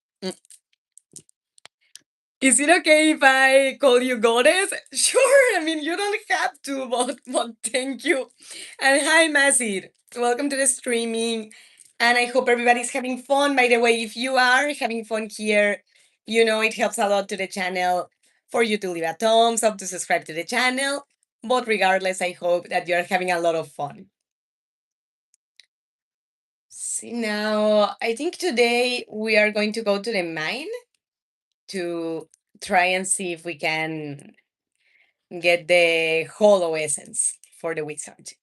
Is it okay if I call you goddess? Sure, I mean, you don't have to, but thank you. And hi, Mazid. Welcome to the streaming. And I hope everybody's having fun. By the way, if you are having fun here It helps a lot to the channel for you to leave a thumbs up, to subscribe to the channel. But regardless, I hope that you're having a lot of fun. See, now I think today we are going to go to the mine to try and see if we can get the hollow essence for the wizard.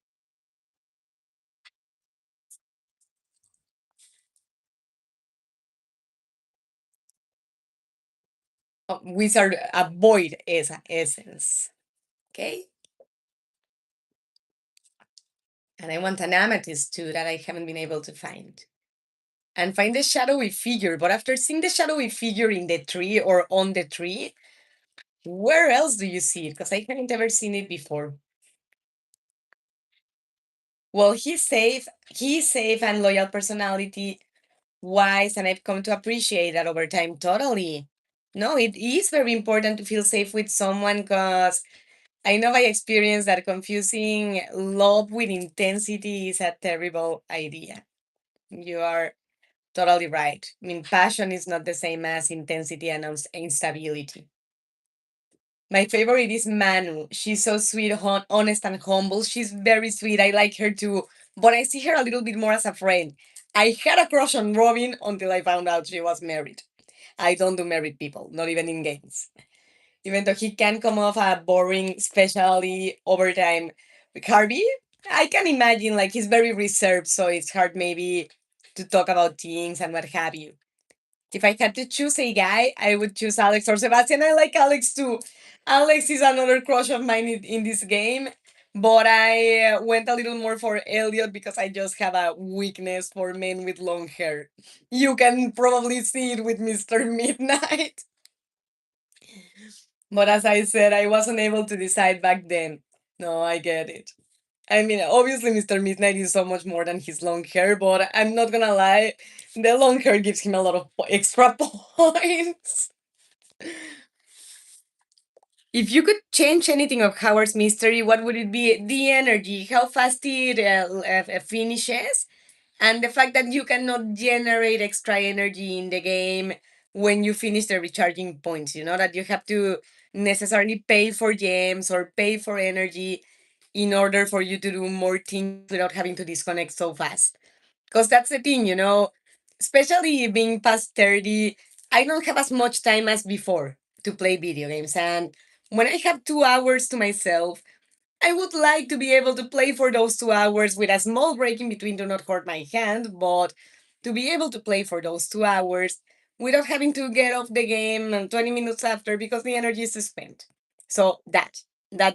Wizard avoid essence. Okay. And I want an amethyst too that I haven't been able to find. And find the shadowy figure. But after seeing the shadowy figure in the tree or on the tree, where else do you see it? Because I haven't ever seen it before. Well, he's safe and loyal personality, wise, and I've come to appreciate that over time totally. No, it is very important to feel safe with someone because I know by experience that confusing love with intensity is a terrible idea. You are totally right. I mean, passion is not the same as intensity and instability. My favorite is Manu. She's so sweet, honest, and humble. She's very sweet. I like her too, but I see her a little bit more as a friend. I had a crush on Robin until I found out she was married. I don't do married people, not even in games. Even though he can come off a boring, especially over time. With Harvey, I can imagine like he's very reserved, so it's hard maybe to talk about things and what have you. If I had to choose a guy, I would choose Alex or Sebastian. I like Alex too. Alex is another crush of mine in this game, but I went a little more for Elliot because I just have a weakness for men with long hair. You can probably see it with Mr. Midnight. But as I said, I wasn't able to decide back then. No, I get it. I mean, obviously, Mr. Midnight is so much more than his long hair, but I'm not gonna lie, the long hair gives him a lot of extra points. If you could change anything of Howard's mystery, what would it be? The energy, how fast it finishes, and the fact that you cannot generate extra energy in the game when you finish the recharging points. That you have to necessarily pay for gems or pay for energy in order for you to do more things without having to disconnect so fast. Because that's the thing, especially being past 30, I don't have as much time as before to play video games. And when I have 2 hours to myself, I would like to be able to play for those 2 hours with a small break in between to not hurt my hand, but to be able to play for those 2 hours without having to get off the game 20 minutes after because the energy is spent. So that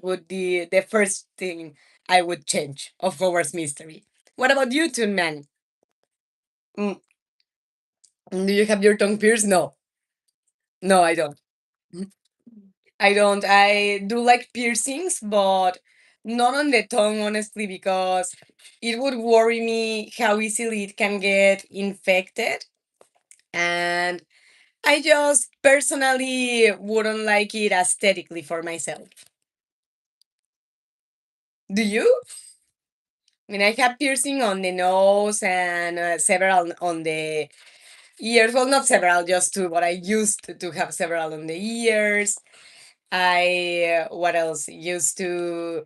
would be the first thing I would change of Hogwarts Mystery. What about you, Toon Man? Mm, do you have your tongue pierced? No. No, I don't. Mm, I don't. I do like piercings, but not on the tongue, honestly, because it would worry me how easily it can get infected. And I just personally wouldn't like it aesthetically for myself. Do you? I mean, I have piercing on the nose and several on the ears. Well, not several, just two, but I used to have several on the ears. What else? Used to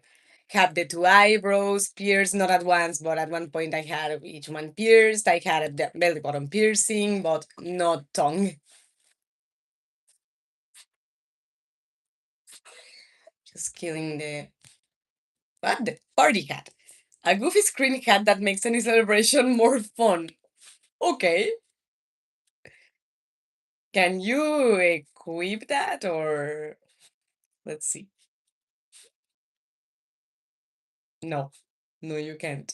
have the two eyebrows pierced, not at once, but at one point I had each one pierced. I had a belly button piercing, but not tongue. Just killing the what? The party hat. A goofy screen hat that makes any celebration more fun. Okay. Can you equip that or let's see. No. No, you can't.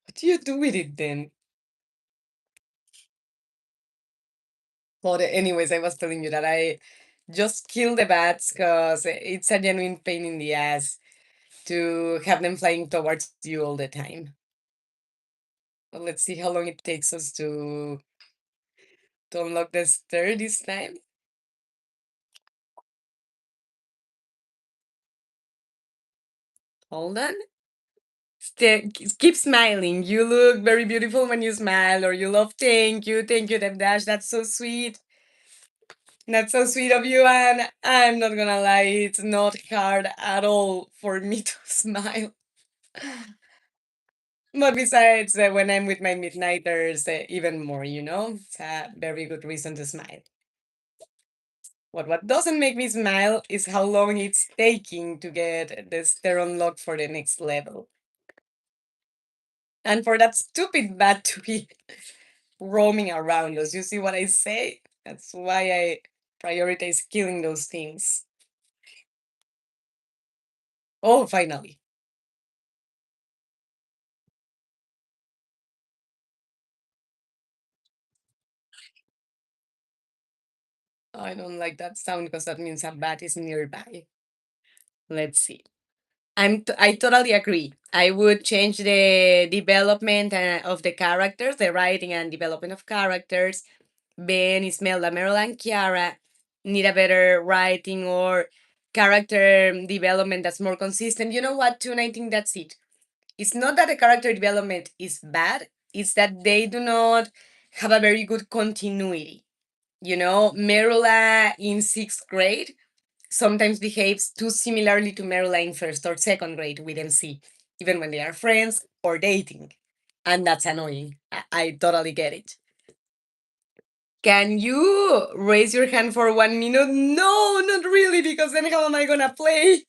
What do you do with it then? But anyways, I was telling you that I just kill the bats because it's a genuine pain in the ass to have them flying towards you all the time. But let's see how long it takes us to unlock the stair this time. Hold on. Keep smiling. You look very beautiful when you smile, or you love thank you, Dev Dash. That's so sweet. That's so sweet of you, and I'm not gonna lie, it's not hard at all for me to smile. But besides, when I'm with my midnighters, even more, it's a very good reason to smile. What doesn't make me smile is how long it's taking to get the stair unlocked for the next level. And for that stupid bat to be roaming around us. You see what I say? That's why I prioritize killing those things. Oh, finally. I don't like that sound because that means a bat is nearby. Let's see. I totally agree. I would change the development of the characters, the writing and development of characters. Ben, Ismelda, Meryl, and Kiara need a better writing or character development that's more consistent. You know what, too? And I think that's it. It's not that the character development is bad, it's that they do not have a very good continuity. Merula in sixth grade sometimes behaves too similarly to Merula in first or second grade with MC, even when they are friends or dating. And that's annoying. I totally get it. Can you raise your hand for 1 minute? No, not really, because then how am I gonna play?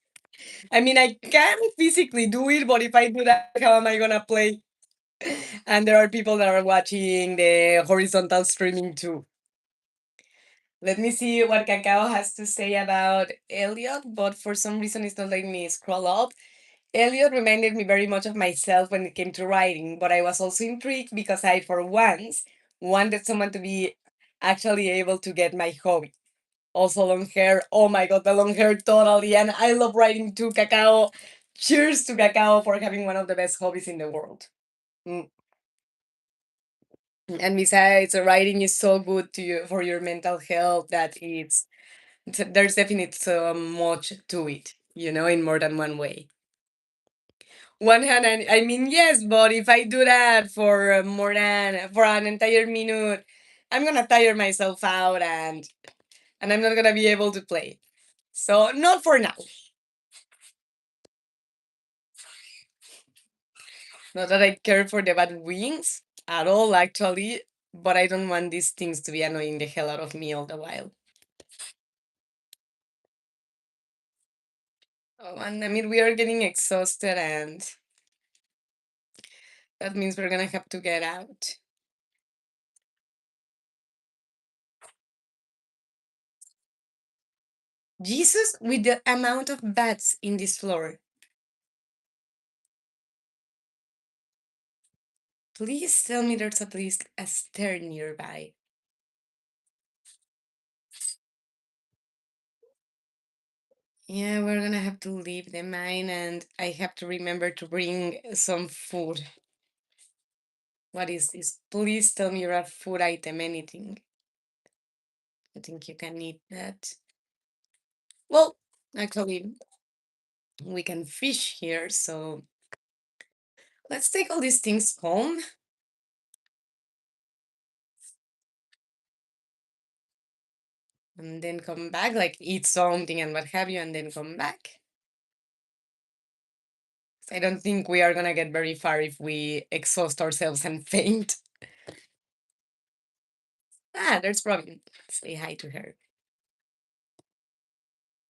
I mean, I can physically do it, but if I do that, how am I gonna play? And there are people that are watching the horizontal streaming too. Let me see what Cacao has to say about Elliot, but for some reason it's not letting me scroll up. Elliot reminded me very much of myself when it came to writing, but I was also intrigued because I, for once, wanted someone to be actually able to get my hobby. Also, long hair. Oh my god, the long hair, totally. And I love writing too, Cacao. Cheers to Cacao for having one of the best hobbies in the world. Mm. And besides, writing is so good to you for your mental health that there's definitely so much to it, in more than one way. One hand, I mean, yes, but if I do that for more than for an entire minute, I'm gonna tire myself out and I'm not gonna be able to play. So not for now. Not that I care for the bad wings at all, actually, but I don't want these things to be annoying the hell out of me all the while. Oh, and I mean, we are getting exhausted, and that means we're gonna have to get out. Jesus, with the amount of bats in this floor, please tell me there's at least a stair nearby. Yeah, we're gonna have to leave the mine, and I have to remember to bring some food. What is this? Please tell me you're a food item, anything. I think you can eat that. Well, actually, we can fish here, so let's take all these things home and then come back, like eat something and what have you, and then come back. I don't think we are gonna get very far if we exhaust ourselves and faint. Ah, there's Robin. Say hi to her.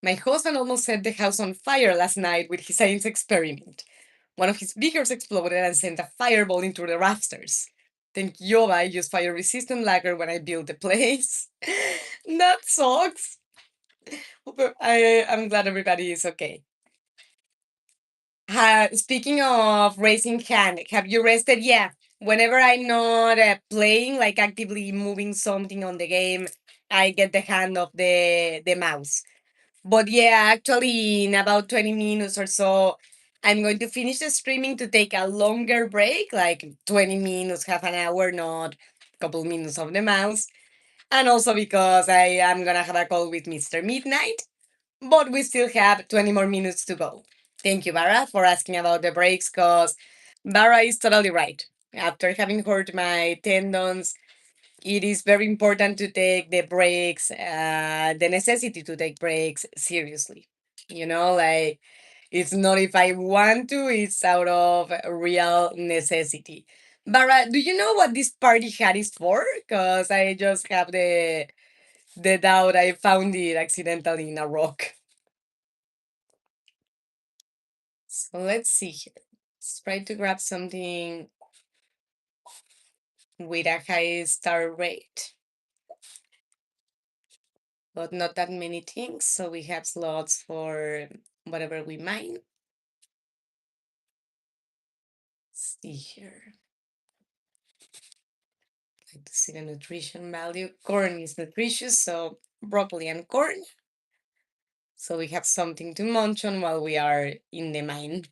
My husband almost set the house on fire last night with his science experiment. One of his beakers exploded and sent a fireball into the rafters. Thank Yoba I used fire resistant lacquer when I built the place. That sucks. But I'm glad everybody is okay. Speaking of raising hand, have you rested? Yeah. Whenever I'm not playing, like actively moving something on the game, I get the hand of the mouse. But yeah, actually, in about 20 minutes or so, I'm going to finish the streaming to take a longer break, like 20 minutes, half an hour, not a couple minutes of the mouse. And also because I am gonna have a call with Mr. Midnight, but we still have 20 more minutes to go. Thank you, Bara, for asking about the breaks, because Bara is totally right. After having hurt my tendons it is very important to take the breaks, the necessity to take breaks seriously. Like it's not if I want to, it's out of real necessity. But do you know what this party hat is for? Because I just have the doubt I found it accidentally in a rock. So let's see here. Let's try to grab something with a high star rate, but not that many things. So we have slots for whatever we mine. Let's see here. Like to see the nutrition value. Corn is nutritious, so broccoli and corn. So we have something to munch on while we are in the mine.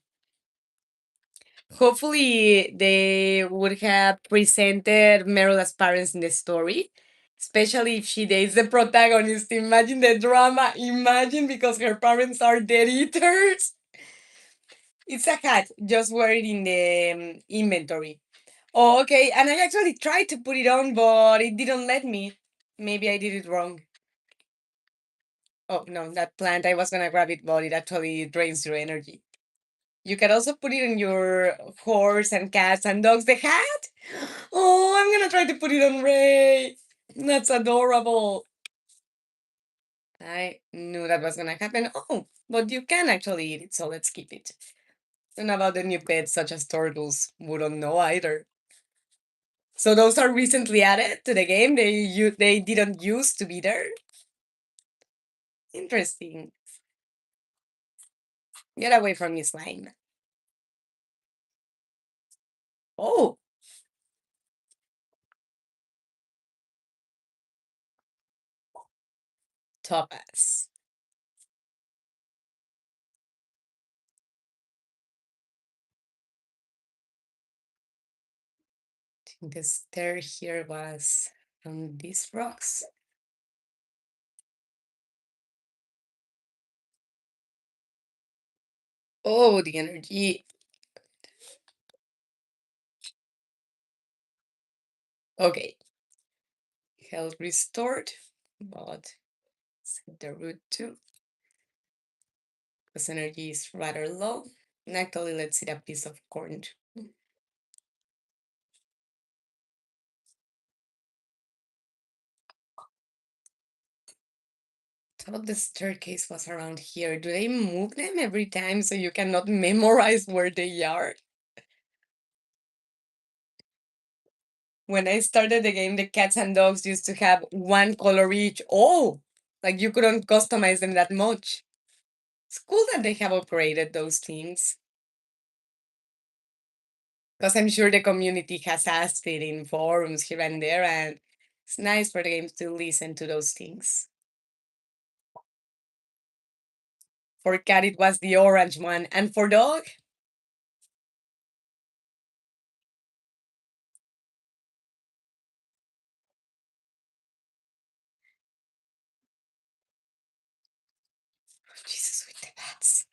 Hopefully, they would have presented Meryl's parents in the story, especially if she is the protagonist. Imagine the drama. Imagine because her parents are dead eaters. It's a hat. Just wear it in the inventory. Oh, okay. And I actually tried to put it on, but it didn't let me. Maybe I did it wrong. Oh, no, that plant, I was gonna grab it, but it actually drains your energy. You can also put it on your horse and cats and dogs. The hat? Oh, I'm gonna try to put it on Ray. That's adorable. I knew that was gonna happen. Oh, but you can actually eat it, so let's keep it. And about the new pets such as turtles, we don't know either. So those are recently added to the game. They didn't used to be there. Interesting. Get away from me, slime. Oh, topaz. I think the stair here was from these rocks. Oh, the energy. Okay, health restored, but set the root too, because energy is rather low. And actually, let's eat a piece of corn. Thought the staircase was around here. Do they move them every time so you cannot memorize where they are? When I started the game, the cats and dogs used to have one color each. Oh, like you couldn't customize them that much. It's cool that they have upgraded those things. Because I'm sure the community has asked it in forums here and there, and it's nice for the games to listen to those things. For cat, it was the orange one, and for dog, Jesus with the bats.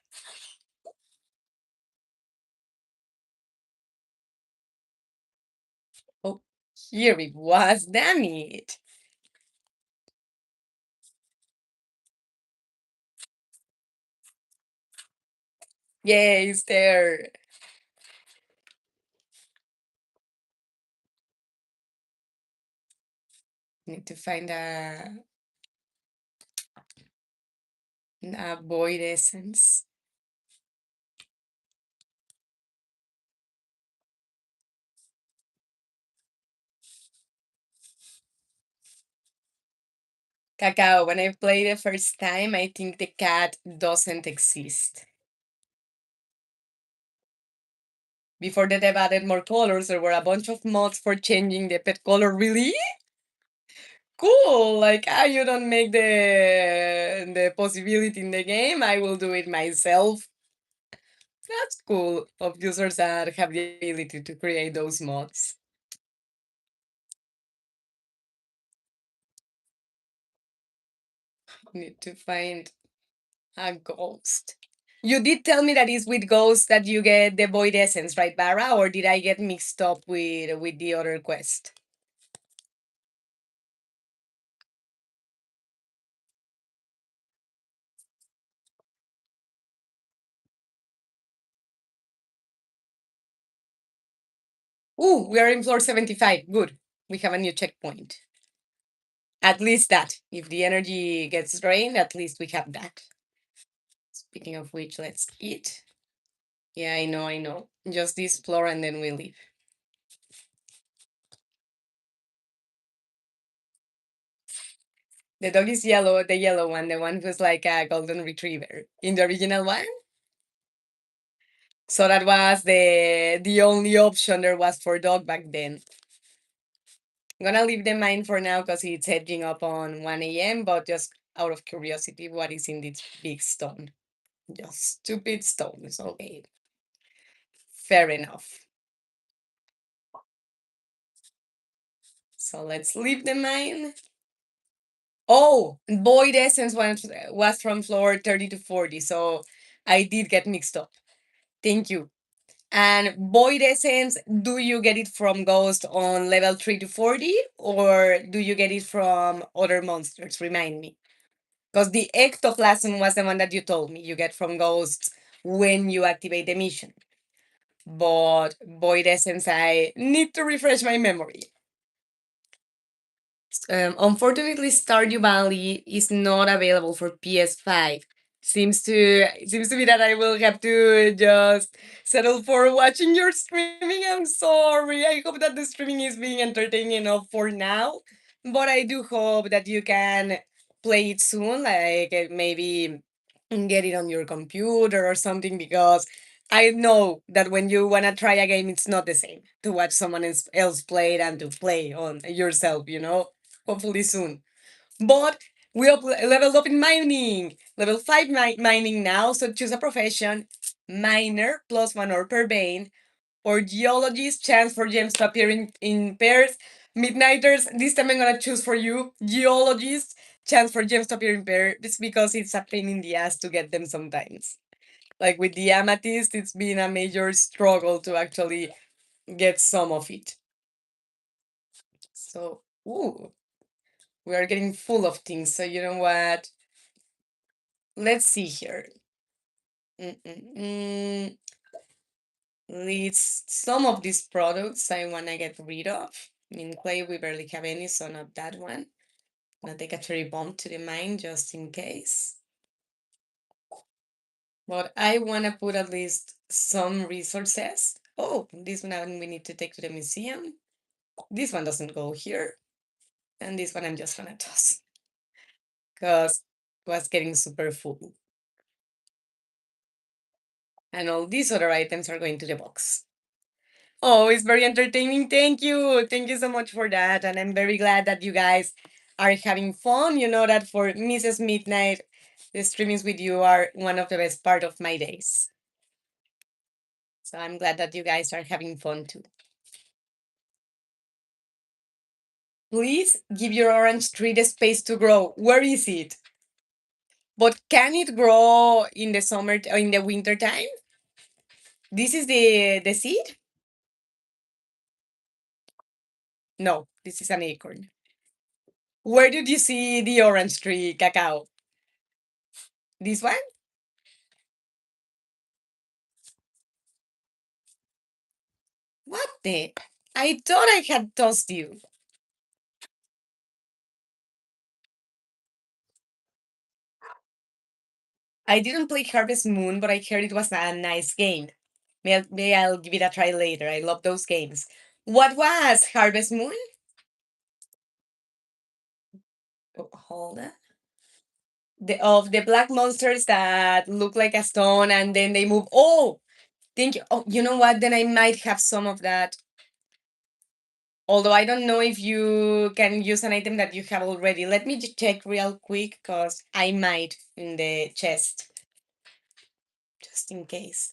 Oh, here it was. Damn it! Yay, it's there. Need to find a void essence. Cacao, when I played the first time, I think the cat doesn't exist. Before that, they've added more colors. There were a bunch of mods for changing the pet color. Really? Cool. Like, you don't make the possibility in the game. I will do it myself. That's cool of users that have the ability to create those mods. Need to find a ghost. You did tell me that it's with ghosts that you get the void essence, right, Barra? Or did I get mixed up with the other quest? Ooh, we are in floor 75. Good. We have a new checkpoint. At least that. If the energy gets drained, at least we have that. Speaking of which, let's eat. Yeah, I know, I know. Just this floor and then we leave. The dog is yellow, the yellow one, the one who's like a golden retriever. In the original one? So that was the only option there was for dog back then. I'm gonna leave the mine for now because it's edging up on 1 a.m. But just out of curiosity, what is in this big stone? Just stupid stones. Okay, fair enough. So let's leave the mine. Oh, Void Essence was from floor 30 to 40. So I did get mixed up. Thank you. And Void Essence, do you get it from Ghost on level 3 to 40 or do you get it from other monsters? Remind me. Because the ectoplasm was the one that you told me you get from Ghosts when you activate the mission. But Void Essence, I need to refresh my memory. Unfortunately, Stardew Valley is not available for PS5. Seems to be that I will have to just settle for watching your streaming. I'm sorry. I hope that the streaming is being entertaining enough for now. But I do hope that you can play it soon, like maybe get it on your computer or something, because I know that when you wanna try a game, it's not the same to watch someone else play it and to play on yourself, you know? Hopefully soon. But we leveled up in mining. Level 5 mining now, so choose a profession. Miner, +1 ore per vein. Or geologist, chance for gems to appear in pairs. Midnighters, this time I'm gonna choose for you. Geologist, chance for gems to appear in pairs because it's a pain in the ass to get them sometimes. Like with the amethyst, it's been a major struggle to actually get some of it. So, ooh, we are getting full of things. So you know what? Let's see here. Mm-mm-mm. Leads some of these products I want to get rid of. I mean, clay, we barely have any, so not that one. I'm gonna take a cherry bomb to the mine just in case. But I want to put at least some resources. Oh, this one we need to take to the museum. This one doesn't go here. And this one I'm just gonna toss because it was getting super full. And all these other items are going to the box. Oh, it's very entertaining. Thank you. Thank you so much for that. And I'm very glad that you guys are having fun. You know that for Mrs. Midnight, the streamings with you are one of the best part of my days. So I'm glad that you guys are having fun too. Please give your orange tree the space to grow. Where is it? But can it grow in the summer or in the winter time? This is the seed? No, this is an acorn. Where did you see the orange tree, Cacao? This one? What the? I thought I had tossed you. I didn't play Harvest Moon, but I heard it was a nice game. Maybe I'll give it a try later. I love those games. What was Harvest Moon? Oh, hold on. The black monsters that look like a stone and then they move. Oh, thank you. Oh, you know what? Then I might have some of that. Although I don't know if you can use an item that you have already. Let me check real quick because I might in the chest. Just in case.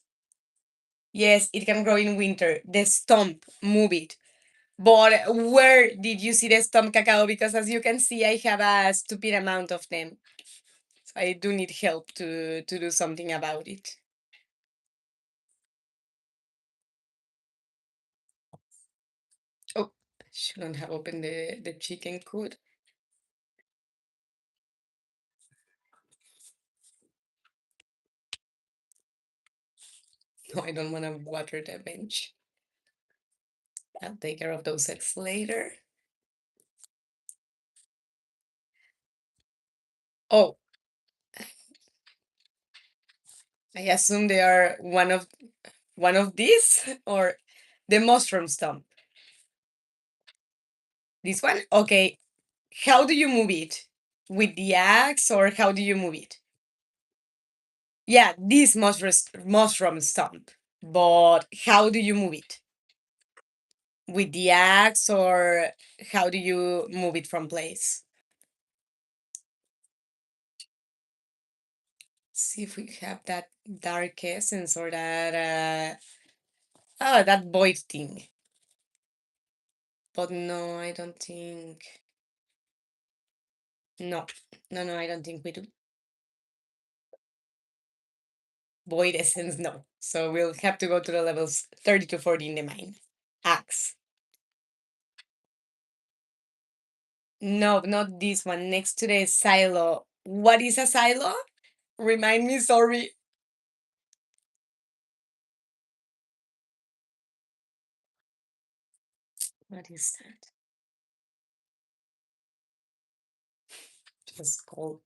Yes, it can grow in winter. The stump, move it. But where did you see the stump, Cacao? Because as you can see, I have a stupid amount of them. So I do need help to do something about it. Oh, shouldn't have opened the chicken coop. No, I don't want to water the bench. I'll take care of those eggs later. Oh, I assume they are one of these or the mushroom stump. This one? Okay. How do you move it? With the axe or how do you move it? Yeah, this mushroom stump. But how do you move it? With the axe or how do you move it from place? See if we have that dark essence or that void thing. But no, I don't think. No, no, I don't think we do. Void essence, no. So we'll have to go to the levels 30 to 40 in the mine. Axe. No, not this one. Next to the silo. What is a silo? Remind me, sorry. What is that? Just cold.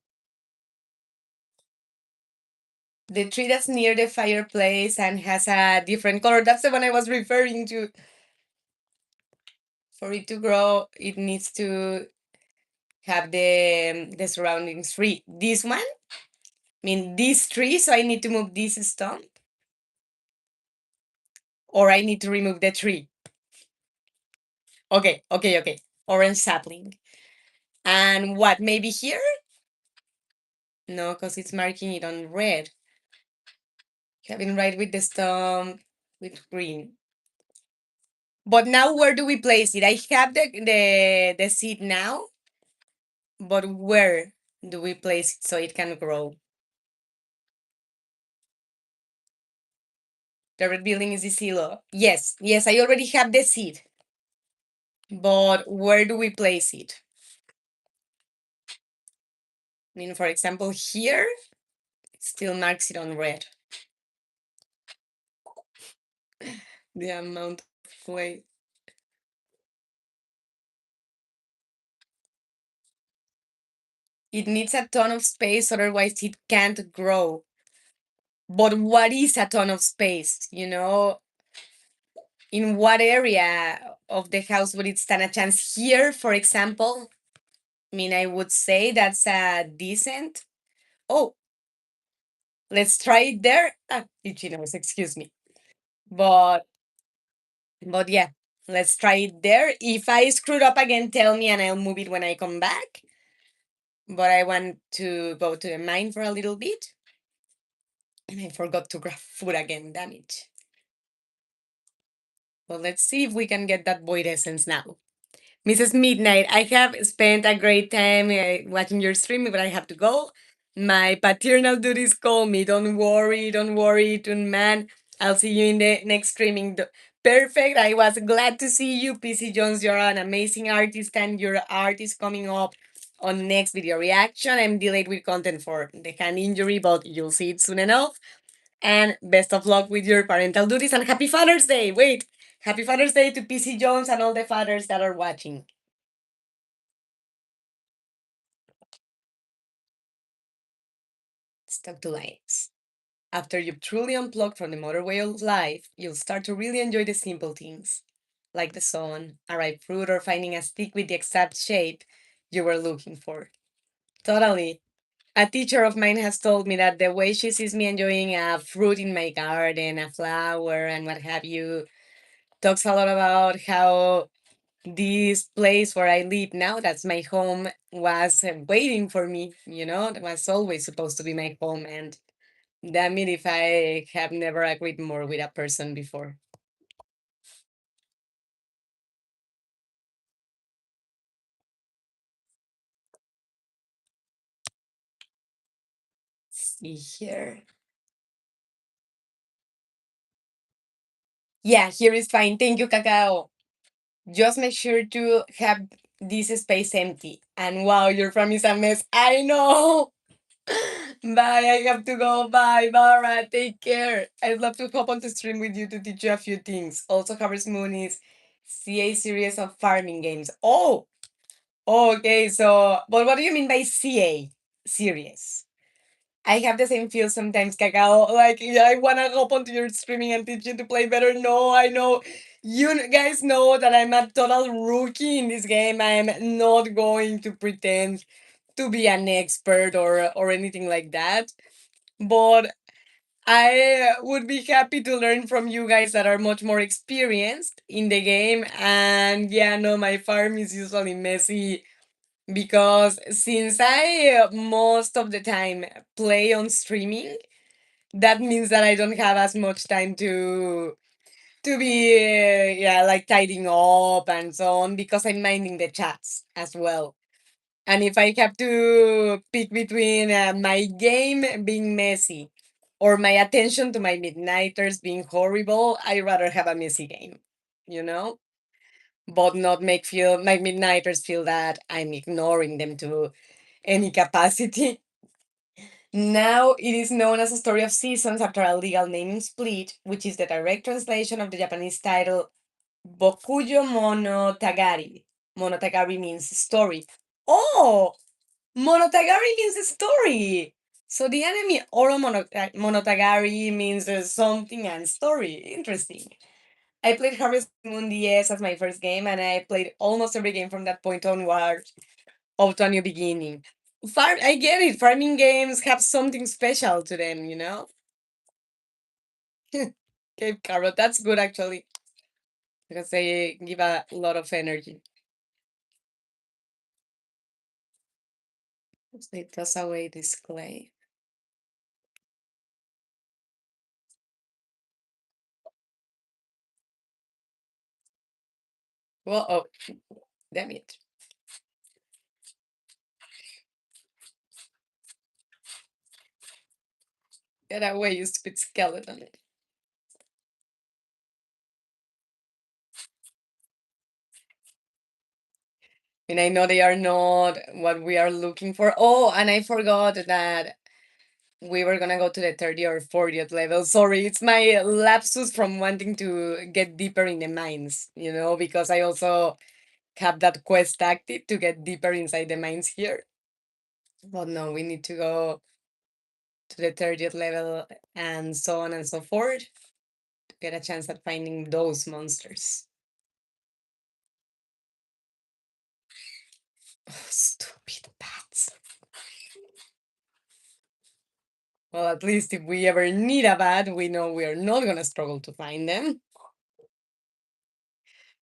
The tree that's near the fireplace and has a different color. That's the one I was referring to. For it to grow, it needs to have the surroundings free. This one, I mean this tree, so I need to move this stump, or I need to remove the tree. Okay. Orange sapling. And what? Maybe here? No, because it's marking it on red. Having right with the stump with green. But now where do we place it? I have the seed now, but where do we place it so it can grow? The red building is the silo. Yes, I already have the seed. But where do we place it? I mean, for example, here, it still marks it on red. The amount of weight. It needs a ton of space, otherwise it can't grow. But what is a ton of space? In what area of the house would it stand a chance? Here, for example, I mean, I would say that's a decent. Oh, let's try it there. Itchy nose, excuse me. But yeah, let's try it there. If I screwed up again, tell me and I'll move it when I come back. But I want to go to the mine for a little bit. And I forgot to grab food again, damn it. Well, let's see if we can get that void essence now. Mrs. Midnight, I have spent a great time watching your stream, but I have to go. My paternal duties call me. Don't worry, Toon Man. I'll see you in the next streaming. Perfect. I was glad to see you, PC Jones. You're an amazing artist, and your art is coming up on next video reaction. I'm delayed with content for the hand injury, but you'll see it soon enough. And best of luck with your parental duties and happy Father's Day. Wait, happy Father's Day to PC Jones and all the fathers that are watching. Stuck to lives. After you've truly unplugged from the motorway of life, you'll start to really enjoy the simple things, like the sun, a ripe fruit, or finding a stick with the exact shape you were looking for. Totally. A teacher of mine has told me that the way she sees me enjoying a fruit in my garden, a flower, and what have you, talks a lot about how this place where I live now, that's my home, was waiting for me, it was always supposed to be my home. And damn it if I have never agreed more with a person before. See here. Yeah, here is fine. Thank you, Cacao. Just make sure to have this space empty. And wow, your farm is a mess. I know. Bye, I have to go. Bye, Bara. Take care. I'd love to hop on to stream with you to teach you a few things. Also, Harvest Moon is CA series of farming games. Oh, okay. So, but what do you mean by CA series? I have the same feel sometimes, Cacao. Like, yeah, I wanna hop onto your streaming and teach you to play better. No, I know guys know that I'm a total rookie in this game. I'm not going to pretend to be an expert or anything like that. But I would be happy to learn from you guys that are much more experienced in the game. And yeah, no, my farm is usually messy because since I most of the time play on streaming, that means that I don't have as much time to be yeah, like tidying up and so on because I'm minding the chats as well. And if I have to pick between my game being messy or my attention to my midnighters being horrible, I rather have a messy game, you know? But not make feel my midnighters feel that I'm ignoring them to any capacity. Now it is known as a story of seasons after a legal naming split, which is the direct translation of the Japanese title Bokuyo Monogatari. Monogatari means story. Oh, Monogatari means story. So the enemy Oro Monogatari means something and story. Interesting. I played Harvest Moon DS as my first game, and I played almost every game from that point onward up to a new beginning. I get it. Farming games have something special to them, you know? Cape Carrot, that's good actually, because they give a lot of energy. They toss away this clay. Well, oh, damn it. Get away, you stupid skeleton. And I know they are not what we are looking for. Oh, and I forgot that we were gonna go to the 30 or 40th level. Sorry, it's my lapsus from wanting to get deeper in the mines, because I also have that quest active to get deeper inside the mines here. But no, we need to go to the 30th level and so on and so forth to get a chance at finding those monsters. Stupid bats. Well, at least if we ever need a bat, we know we are not going to struggle to find them.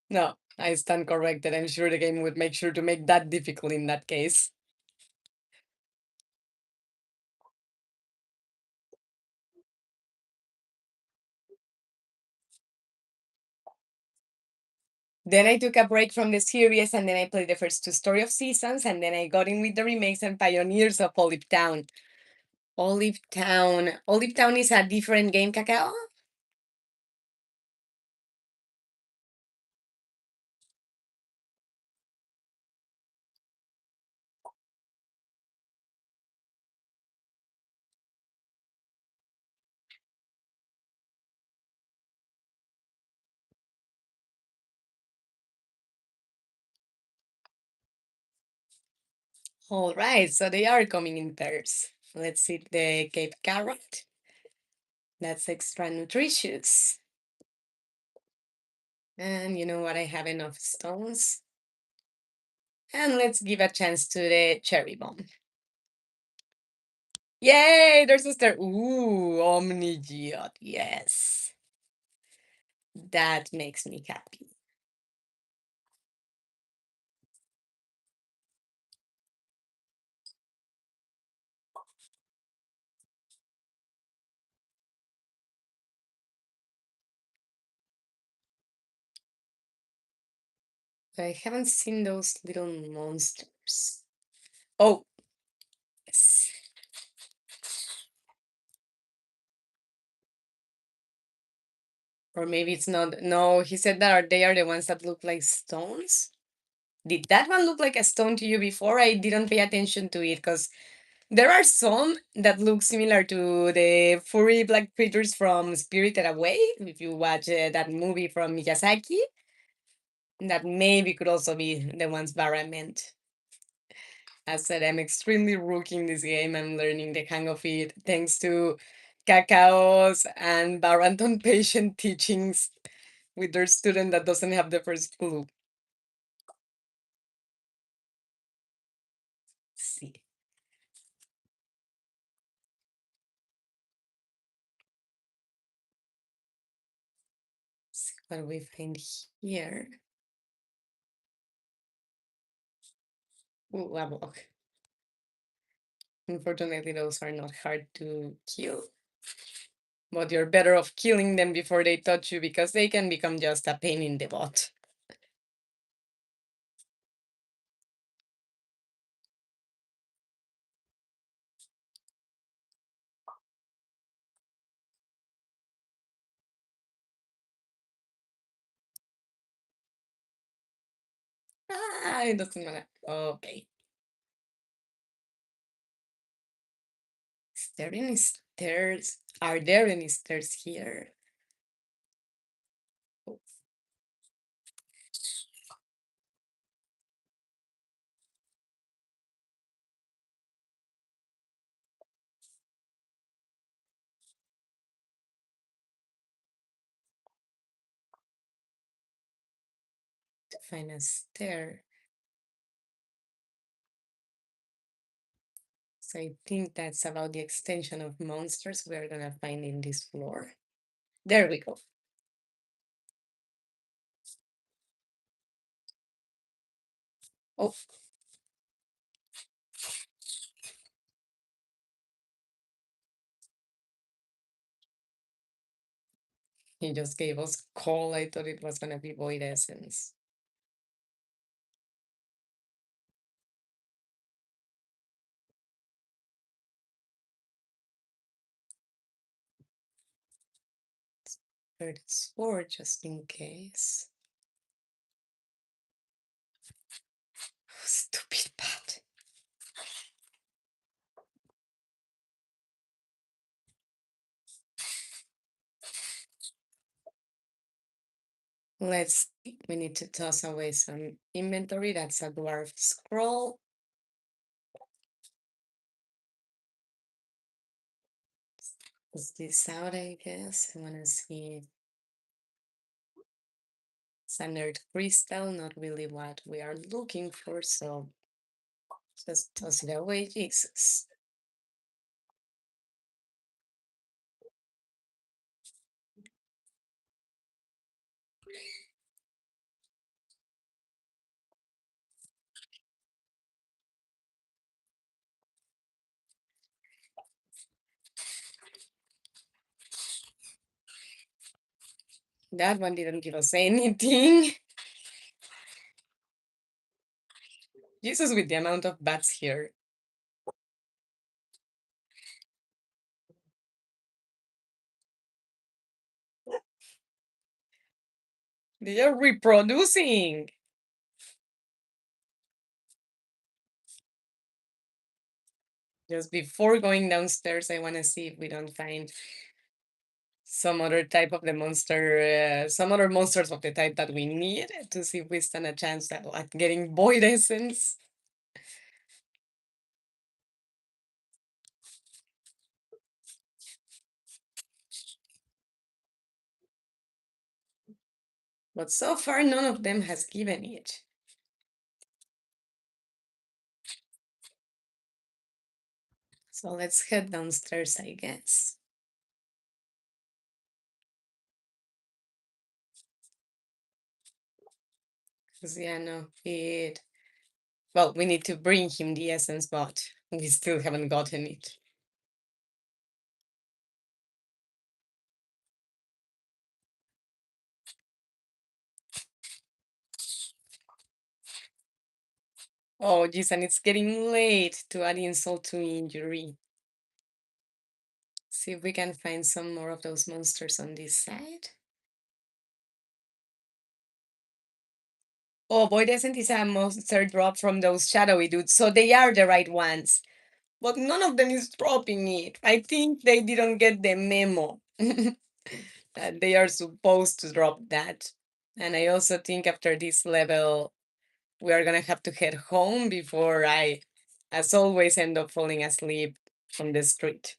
No, I stand corrected. I'm sure the game would make sure to make that difficult in that case. Then I took a break from the series and then I played the first two Story of Seasons and then I got in with the remakes and pioneers of Olive Town. Olive Town. Olive Town is a different game, Cacao? All right, so they are coming in pairs. Let's see the Cape Carrot. That's extra nutritious. And you know what? I have enough stones. And let's give a chance to the cherry bomb. Yay! There's a star. Ooh, Omnigeot. Yes. That makes me happy. I haven't seen those little monsters. Oh, yes. Or maybe it's not. No, he said that they are the ones that look like stones. Did that one look like a stone to you before? I didn't pay attention to it because there are some that look similar to the furry black creatures from Spirited Away. If you watch that movie from Miyazaki, That maybe could also be the ones Barra meant. As said, I'm extremely rookie in this game. I'm learning the hang of it thanks to Cacao's and Baranton patient teachings with their student that doesn't have the first clue. See. See what we find here. Ooh, a block. Unfortunately, those are not hard to kill. But you're better off killing them before they touch you because they can become just a pain in the butt. Ah, it doesn't matter. Okay. Is there any stairs? Are there any stairs here? Oh, to find a stair. So I think that's about the extension of monsters we're gonna find in this floor. There we go. Oh, he just gave us coal. I thought it was gonna be void essence. Third sword just in case. Stupid bat. Let's see. We need to toss away some inventory. That's a dwarf scroll. Is this out, I guess? I wanna see. It's an earth crystal, not really what we are looking for, so just toss it away, Jesus. That one didn't give us anything. Jesus, with the amount of bats here. They are reproducing. Just before going downstairs, I want to see if we don't find some other type of the monster, some other monsters of the type that we need to see if we stand a chance at getting void essence. But so far, none of them has given it. So let's head downstairs, I guess. Because, yeah, no, it. Well, we need to bring him the essence, but we still haven't gotten it. Oh, geez, and it's getting late to add insult to injury. See if we can find some more of those monsters on this side. Oh, Void Essence is a monster drop from those shadowy dudes, so they are the right ones. But none of them is dropping it. I think they didn't get the memo that they are supposed to drop that. And I also think after this level, we are gonna have to head home before I, as always, end up falling asleep on the street.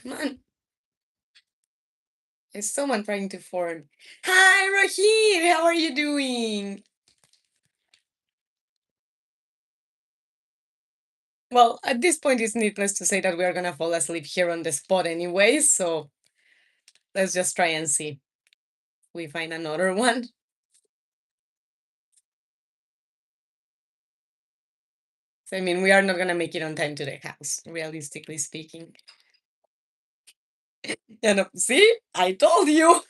Come on, there's someone trying to form. Hi, Rahid, how are you doing? Well, at this point, it's needless to say that we are gonna fall asleep here on the spot anyway, so let's just try and see if we find another one. So, I mean, we are not gonna make it on time to the house, realistically speaking. You know, see, I told you.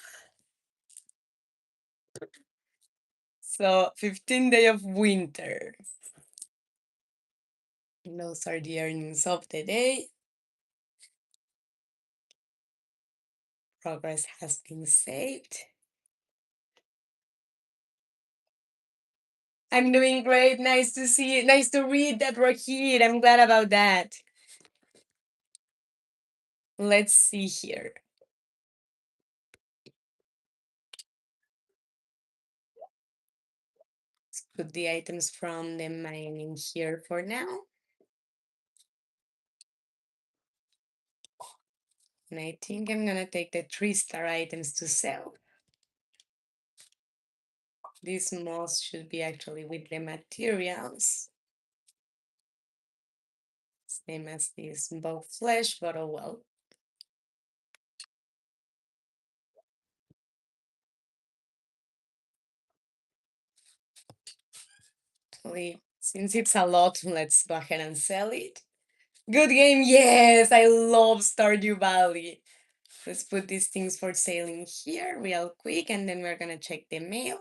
So, 15th day of winter. Those are the earnings of the day. Progress has been saved. I'm doing great. Nice to see. Nice to read that, Rahid. I'm glad about that. Let's see here. Let's put the items from the mine in here for now. And I think I'm gonna take the 3-star items to sell. This moss should be actually with the materials. Same as this bow flesh, but oh well. Since it's a lot, let's go ahead and sell it. Good game, yes! I love Stardew Valley. Let's put these things for sale in here real quick, and then we're gonna check the mail.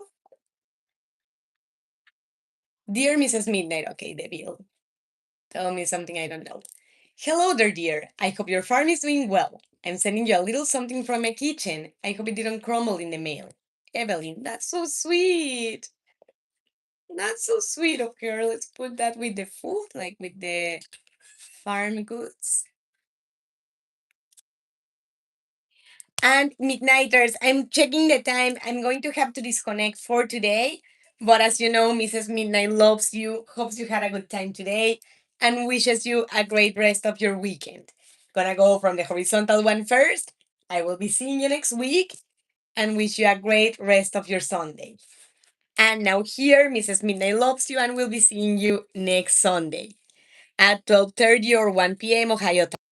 Dear Mrs. Midnight, okay, the bill. Tell me something I don't know. Hello there, dear. I hope your farm is doing well. I'm sending you a little something from my kitchen. I hope it didn't crumble in the mail. Evelyn, that's so sweet. That's so sweet of her. Let's put that with the food, like with the farm goods. And Midnighters, I'm checking the time. I'm going to have to disconnect for today. But as you know, Mrs. Midnight loves you, hopes you had a good time today, and wishes you a great rest of your weekend. Gonna go from the horizontal one first. I will be seeing you next week and wish you a great rest of your Sunday. And now here, Mrs. Midnight loves you and we'll be seeing you next Sunday at 12:30 or 1 p.m. Ohio time.